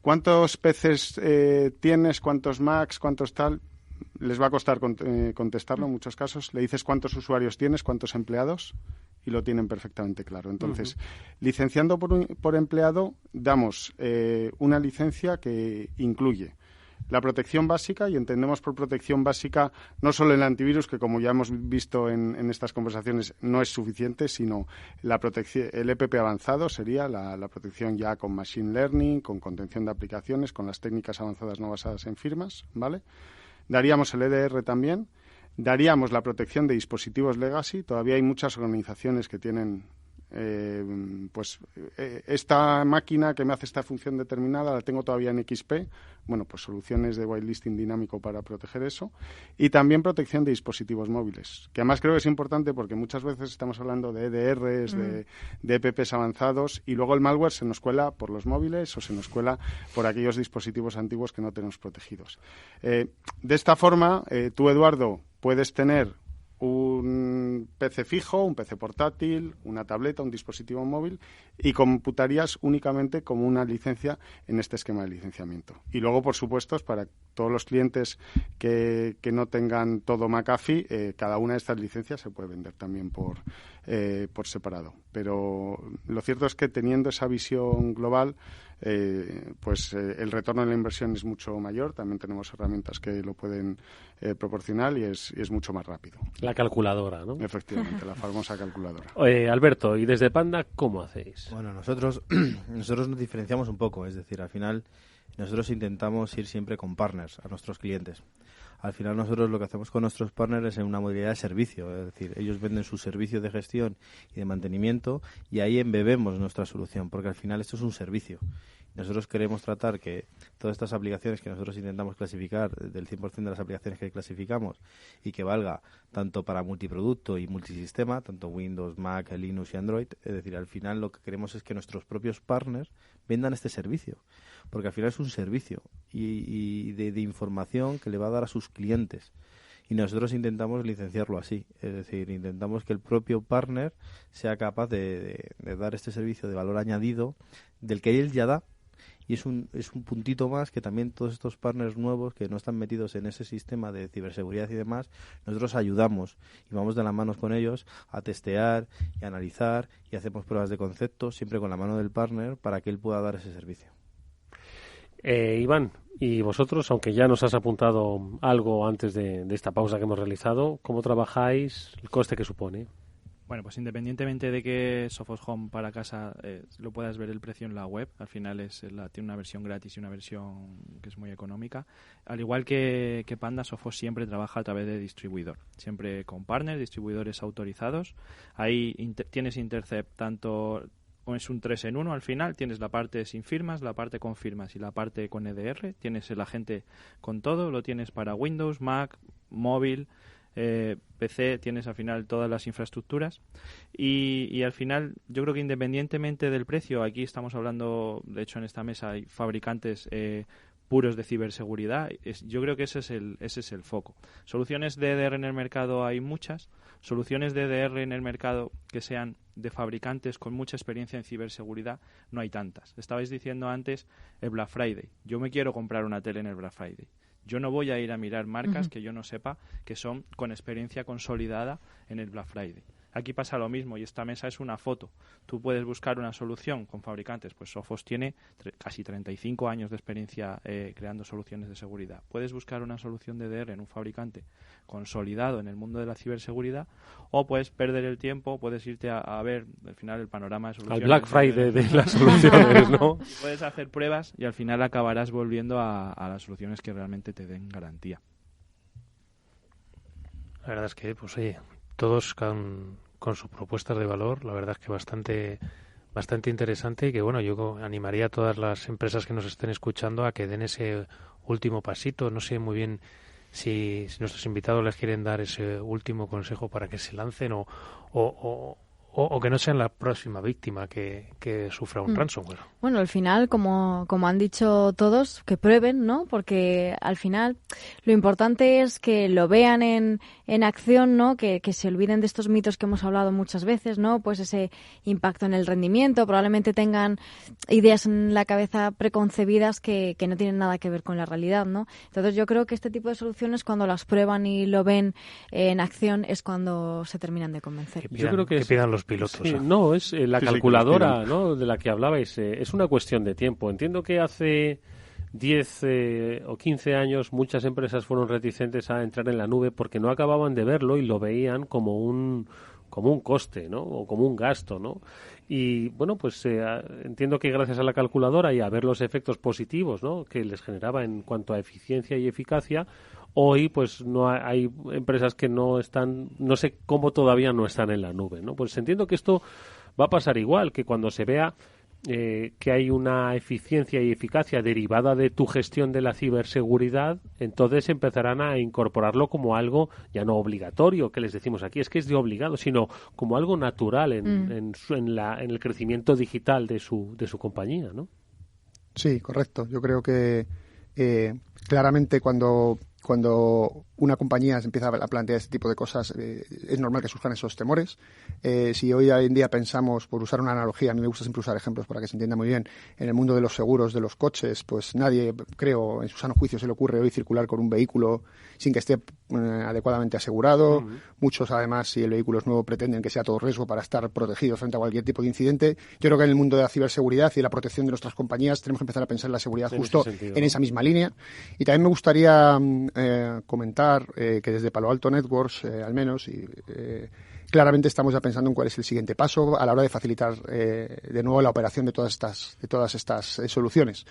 ¿cuántos PCs tienes? ¿Cuántos Macs? ¿Cuántos tal? Les va a costar contestarlo en muchos casos. Le dices cuántos usuarios tienes, cuántos empleados, y lo tienen perfectamente claro. Entonces, licenciando por empleado, damos una licencia que incluye la protección básica, y entendemos por protección básica no solo el antivirus, que como ya hemos visto en estas conversaciones no es suficiente, sino la protección, el EPP avanzado sería la protección ya con Machine Learning, con contención de aplicaciones, con las técnicas avanzadas no basadas en firmas, ¿vale? Daríamos el EDR también, daríamos la protección de dispositivos legacy. Todavía hay muchas organizaciones que tienen esta máquina que me hace esta función determinada la tengo todavía en XP, bueno, pues soluciones de whitelisting dinámico para proteger eso, y también protección de dispositivos móviles, que además creo que es importante porque muchas veces estamos hablando de EDRs, de EPPs avanzados, y luego el malware se nos cuela por los móviles o se nos cuela por aquellos dispositivos antiguos que no tenemos protegidos. De esta forma, tú, Eduardo, puedes tener un PC fijo, un PC portátil, una tableta, un dispositivo móvil, y computarías únicamente como una licencia en este esquema de licenciamiento. Y luego, por supuesto, para todos los clientes que no tengan todo McAfee, cada una de estas licencias se puede vender también por separado. Pero lo cierto es que teniendo esa visión global, el retorno de la inversión es mucho mayor. También tenemos herramientas que lo pueden proporcionar y es mucho más rápido. La calculadora, ¿no? Efectivamente, la famosa calculadora. Alberto, ¿y desde Panda cómo hacéis? Bueno, nosotros nos diferenciamos un poco, es decir, al final nosotros intentamos ir siempre con partners a nuestros clientes. Al final nosotros lo que hacemos con nuestros partners es en una modalidad de servicio, es decir, ellos venden su servicio de gestión y de mantenimiento y ahí embebemos nuestra solución, porque al final esto es un servicio. Nosotros queremos tratar que todas estas aplicaciones que nosotros intentamos clasificar, del 100% de las aplicaciones que clasificamos, y que valga tanto para multiproducto y multisistema, tanto Windows, Mac, Linux y Android, es decir, al final lo que queremos es que nuestros propios partners vendan este servicio, porque al final es un servicio y de información que le va a dar a sus clientes. Y nosotros intentamos licenciarlo así, es decir, intentamos que el propio partner sea capaz de dar este servicio de valor añadido del que él ya da. Y es un puntito más que también todos estos partners nuevos que no están metidos en ese sistema de ciberseguridad y demás, nosotros ayudamos y vamos de la mano con ellos a testear y analizar y hacemos pruebas de concepto siempre con la mano del partner para que él pueda dar ese servicio. Iván, y vosotros, aunque ya nos has apuntado algo antes de esta pausa que hemos realizado, ¿cómo trabajáis? ¿El coste que supone? Bueno, pues independientemente de que Sophos Home para casa lo puedas ver el precio en la web, al final tiene una versión gratis y una versión que es muy económica. Al igual que Panda, Sophos siempre trabaja a través de distribuidor, siempre con partners, distribuidores autorizados. Ahí tienes Intercept tanto... Es un 3 en 1 al final, tienes la parte sin firmas, la parte con firmas y la parte con EDR, tienes el agente con todo, lo tienes para Windows, Mac, móvil, PC, tienes al final todas las infraestructuras y al final yo creo que independientemente del precio, aquí estamos hablando, de hecho en esta mesa hay fabricantes puros de ciberseguridad, yo creo que ese es el foco. Soluciones de EDR en el mercado hay muchas, soluciones de EDR en el mercado que sean de fabricantes con mucha experiencia en ciberseguridad no hay tantas. Estabais diciendo antes el Black Friday. Yo me quiero comprar una tele en el Black Friday. Yo no voy a ir a mirar marcas que yo no sepa que son con experiencia consolidada en el Black Friday. Aquí pasa lo mismo y esta mesa es una foto. Tú puedes buscar una solución con fabricantes. Pues Sophos tiene casi 35 años de experiencia creando soluciones de seguridad. Puedes buscar una solución de EDR en un fabricante consolidado en el mundo de la ciberseguridad o puedes perder el tiempo, puedes irte a ver al final el panorama de soluciones. Al Black Friday de las soluciones, ¿no? Y puedes hacer pruebas y al final acabarás volviendo a las soluciones que realmente te den garantía. La verdad es que, pues oye, todos con sus propuestas de valor, la verdad es que bastante interesante y que bueno, yo animaría a todas las empresas que nos estén escuchando a que den ese último pasito. No sé muy bien si nuestros invitados les quieren dar ese último consejo para que se lancen o que no sean la próxima víctima que sufra un ransomware. Bueno, al final, como han dicho todos, que prueben, ¿no? Porque al final lo importante es que lo vean en acción, ¿no? Que se olviden de estos mitos que hemos hablado muchas veces, ¿no? Pues ese impacto en el rendimiento, probablemente tengan ideas en la cabeza preconcebidas que no tienen nada que ver con la realidad, ¿no? Entonces yo creo que este tipo de soluciones, cuando las prueban y lo ven en acción, es cuando se terminan de convencer. Yo creo que pidan los pilotos. Sí, no, es la calculadora, ¿no? De la que hablabais. Es una cuestión de tiempo. Entiendo que hace 10 o 15 años muchas empresas fueron reticentes a entrar en la nube porque no acababan de verlo y lo veían como un como un coste, ¿no? O como un gasto, ¿no? Y bueno, pues entiendo que gracias a la calculadora y a ver los efectos positivos, ¿no?, que les generaba en cuanto a eficiencia y eficacia, hoy pues no hay empresas que no están, no sé cómo todavía no están en la nube, ¿no? Pues entiendo que esto va a pasar igual, que cuando se vea que hay una eficiencia y eficacia derivada de tu gestión de la ciberseguridad, entonces empezarán a incorporarlo como algo ya no obligatorio, que les decimos aquí, es que es de obligado, sino como algo natural en el crecimiento digital de su compañía, ¿no? Sí, correcto. Yo creo que claramente cuando una compañía se empieza a plantear este tipo de cosas, es normal que surjan esos temores. Si hoy en día pensamos, por usar una analogía, a mí me gusta siempre usar ejemplos para que se entienda muy bien, en el mundo de los seguros de los coches, pues nadie, creo, en su sano juicio se le ocurre hoy circular con un vehículo sin que esté adecuadamente asegurado. Uh-huh. Muchos, además, si el vehículo es nuevo, pretenden que sea todo riesgo para estar protegido frente a cualquier tipo de incidente. Yo creo que en el mundo de la ciberseguridad y la protección de nuestras compañías tenemos que empezar a pensar en la seguridad justo en esa misma línea. Y también me gustaría comentar que desde Palo Alto Networks, al menos, claramente estamos ya pensando en cuál es el siguiente paso a la hora de facilitar de nuevo la operación de todas estas soluciones.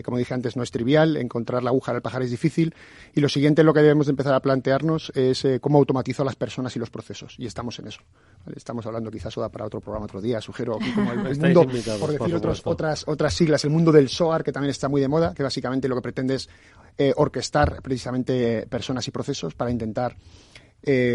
Como dije antes, no es trivial, encontrar la aguja en el pajar es difícil, y lo siguiente, lo que debemos de empezar a plantearnos es cómo automatizo a las personas y los procesos, y estamos en eso. ¿Vale? Estamos hablando, quizás o da para otro programa otro día, sugiero aquí como el mundo, por decir otras siglas, el mundo del SOAR, que también está muy de moda, que básicamente lo que pretende es orquestar precisamente personas y procesos para intentar,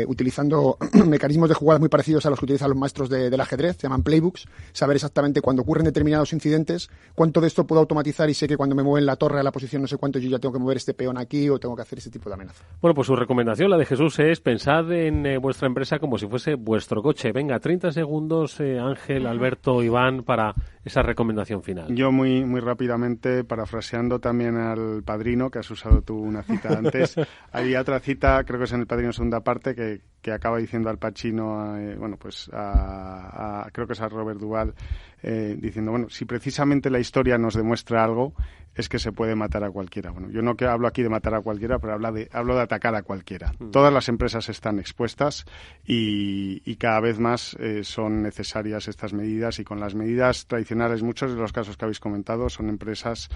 utilizando mecanismos de jugadas muy parecidos a los que utilizan los maestros del ajedrez, se llaman playbooks, saber exactamente cuando ocurren determinados incidentes, cuánto de esto puedo automatizar, y sé que cuando me mueven la torre a la posición no sé cuánto, yo ya tengo que mover este peón aquí o tengo que hacer este tipo de amenaza. Bueno, pues su recomendación, la de Jesús, es pensad en vuestra empresa como si fuese vuestro coche. Venga, 30 segundos, Ángel, Alberto, Iván, para esa recomendación final. Yo muy rápidamente, parafraseando también al Padrino, que has usado tú una cita antes, hay otra cita, creo que es en El Padrino segunda parte, que acaba diciendo Al Pacino, creo que es a Robert Duvall, diciendo, bueno, si precisamente la historia nos demuestra algo, es que se puede matar a cualquiera. Bueno, yo no hablo aquí de matar a cualquiera, pero hablo de atacar a cualquiera. Todas las empresas están expuestas y cada vez más son necesarias estas medidas, y con las medidas tradicionales, muchos de los casos que habéis comentado son empresas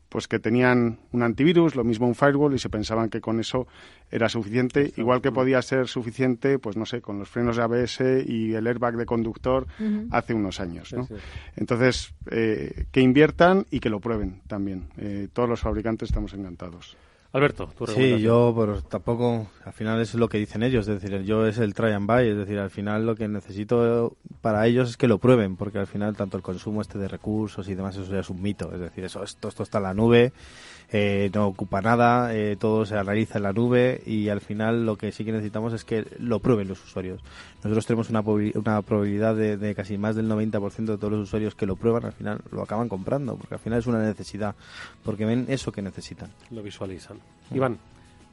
pues que tenían un antivirus, lo mismo un firewall, y se pensaban que con eso era suficiente, igual que podía ser suficiente, pues no sé, con los frenos de ABS y el airbag de conductor hace unos años, ¿no? Sí. Entonces, que inviertan y que lo prueben también. Todos los fabricantes estamos encantados. Alberto, tu recomendación. Sí, yo, pero tampoco, al final es lo que dicen ellos, es decir, yo es el try and buy, es decir, al final lo que necesito para ellos es que lo prueben, porque al final tanto el consumo de recursos y demás, eso ya es un mito, es decir, esto está en la nube, no ocupa nada, todo se analiza en la nube, y al final lo que sí que necesitamos es que lo prueben los usuarios. Nosotros tenemos una probabilidad de casi más del 90% de todos los usuarios que lo prueban, al final lo acaban comprando, porque al final es una necesidad, porque ven eso que necesitan. Lo visualizan. Iván.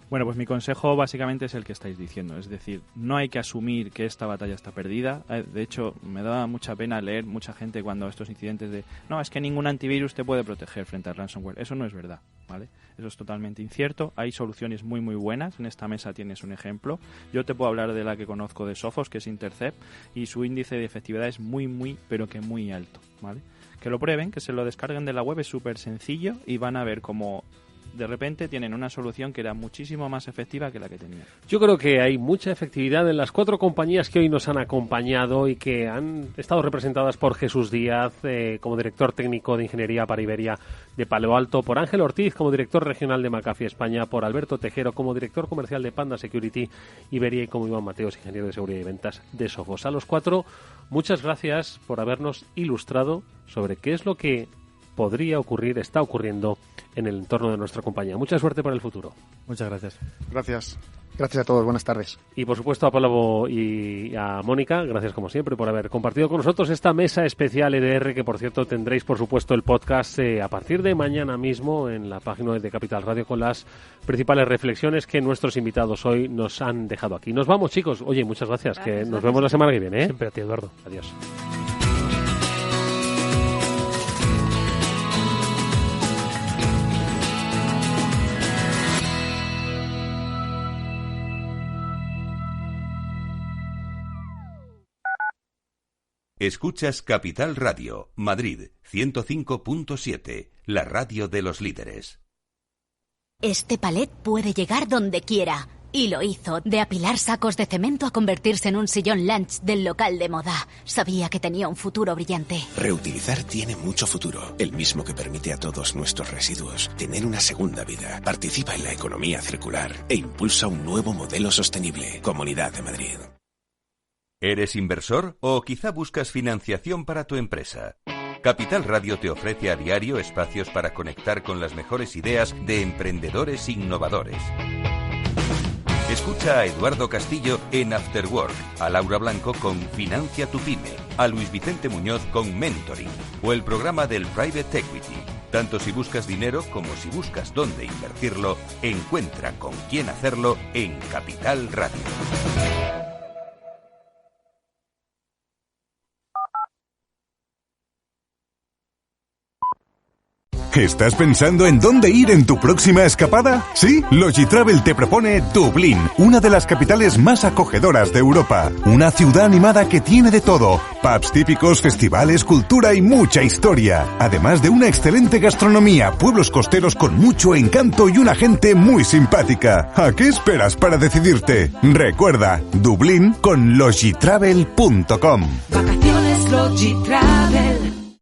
Bueno, pues mi consejo básicamente es el que estáis diciendo, es decir, no hay que asumir que esta batalla está perdida. De hecho, me da mucha pena leer mucha gente cuando estos incidentes de no, es que ningún antivirus te puede proteger frente al ransomware. Eso no es verdad, ¿vale? Eso es totalmente incierto. Hay soluciones muy muy buenas. En esta mesa tienes un ejemplo. Yo te puedo hablar de la que conozco de Sophos, que es Intercept, y su índice de efectividad es muy, pero que muy alto, ¿vale? Que lo prueben, que se lo descarguen de la web, es súper sencillo y van a ver cómo de repente tienen una solución que era muchísimo más efectiva que la que tenían. Yo creo que hay mucha efectividad en las 4 compañías que hoy nos han acompañado y que han estado representadas por Jesús Díaz como director técnico de ingeniería para Iberia de Palo Alto, por Ángel Ortiz como director regional de McAfee España, por Alberto Tejero como director comercial de Panda Security Iberia, y como Iván Mateos, ingeniero de seguridad y ventas de Sophos. A los 4, muchas gracias por habernos ilustrado sobre qué es lo que podría ocurrir, está ocurriendo en el entorno de nuestra compañía. Mucha suerte para el futuro. Muchas gracias. Gracias. Gracias a todos, buenas tardes. Y por supuesto a Pablo y a Mónica, gracias como siempre por haber compartido con nosotros esta mesa especial EDR, que por cierto tendréis por supuesto el podcast a partir de mañana mismo en la página de Capital Radio, con las principales reflexiones que nuestros invitados hoy nos han dejado aquí. Nos vamos, chicos. Oye, muchas gracias, que nos vemos la semana que viene. Siempre a ti, Eduardo. Adiós. Escuchas Capital Radio, Madrid 105.7, la radio de los líderes. Este palet puede llegar donde quiera. Y lo hizo, de apilar sacos de cemento a convertirse en un sillón lunch del local de moda. Sabía que tenía un futuro brillante. Reutilizar tiene mucho futuro, el mismo que permite a todos nuestros residuos tener una segunda vida. Participa en la economía circular e impulsa un nuevo modelo sostenible. Comunidad de Madrid. ¿Eres inversor o quizá buscas financiación para tu empresa? Capital Radio te ofrece a diario espacios para conectar con las mejores ideas de emprendedores innovadores. Escucha a Eduardo Castillo en After Work, a Laura Blanco con Financia tu Pyme, a Luis Vicente Muñoz con Mentoring o el programa del Private Equity. Tanto si buscas dinero como si buscas dónde invertirlo, encuentra con quién hacerlo en Capital Radio. ¿Estás pensando en dónde ir en tu próxima escapada? ¿Sí? Logitravel te propone Dublín, una de las capitales más acogedoras de Europa. Una ciudad animada que tiene de todo: pubs típicos, festivales, cultura y mucha historia. Además de una excelente gastronomía, pueblos costeros con mucho encanto y una gente muy simpática. ¿A qué esperas para decidirte? Recuerda, Dublín con logitravel.com. Vacaciones Logitravel.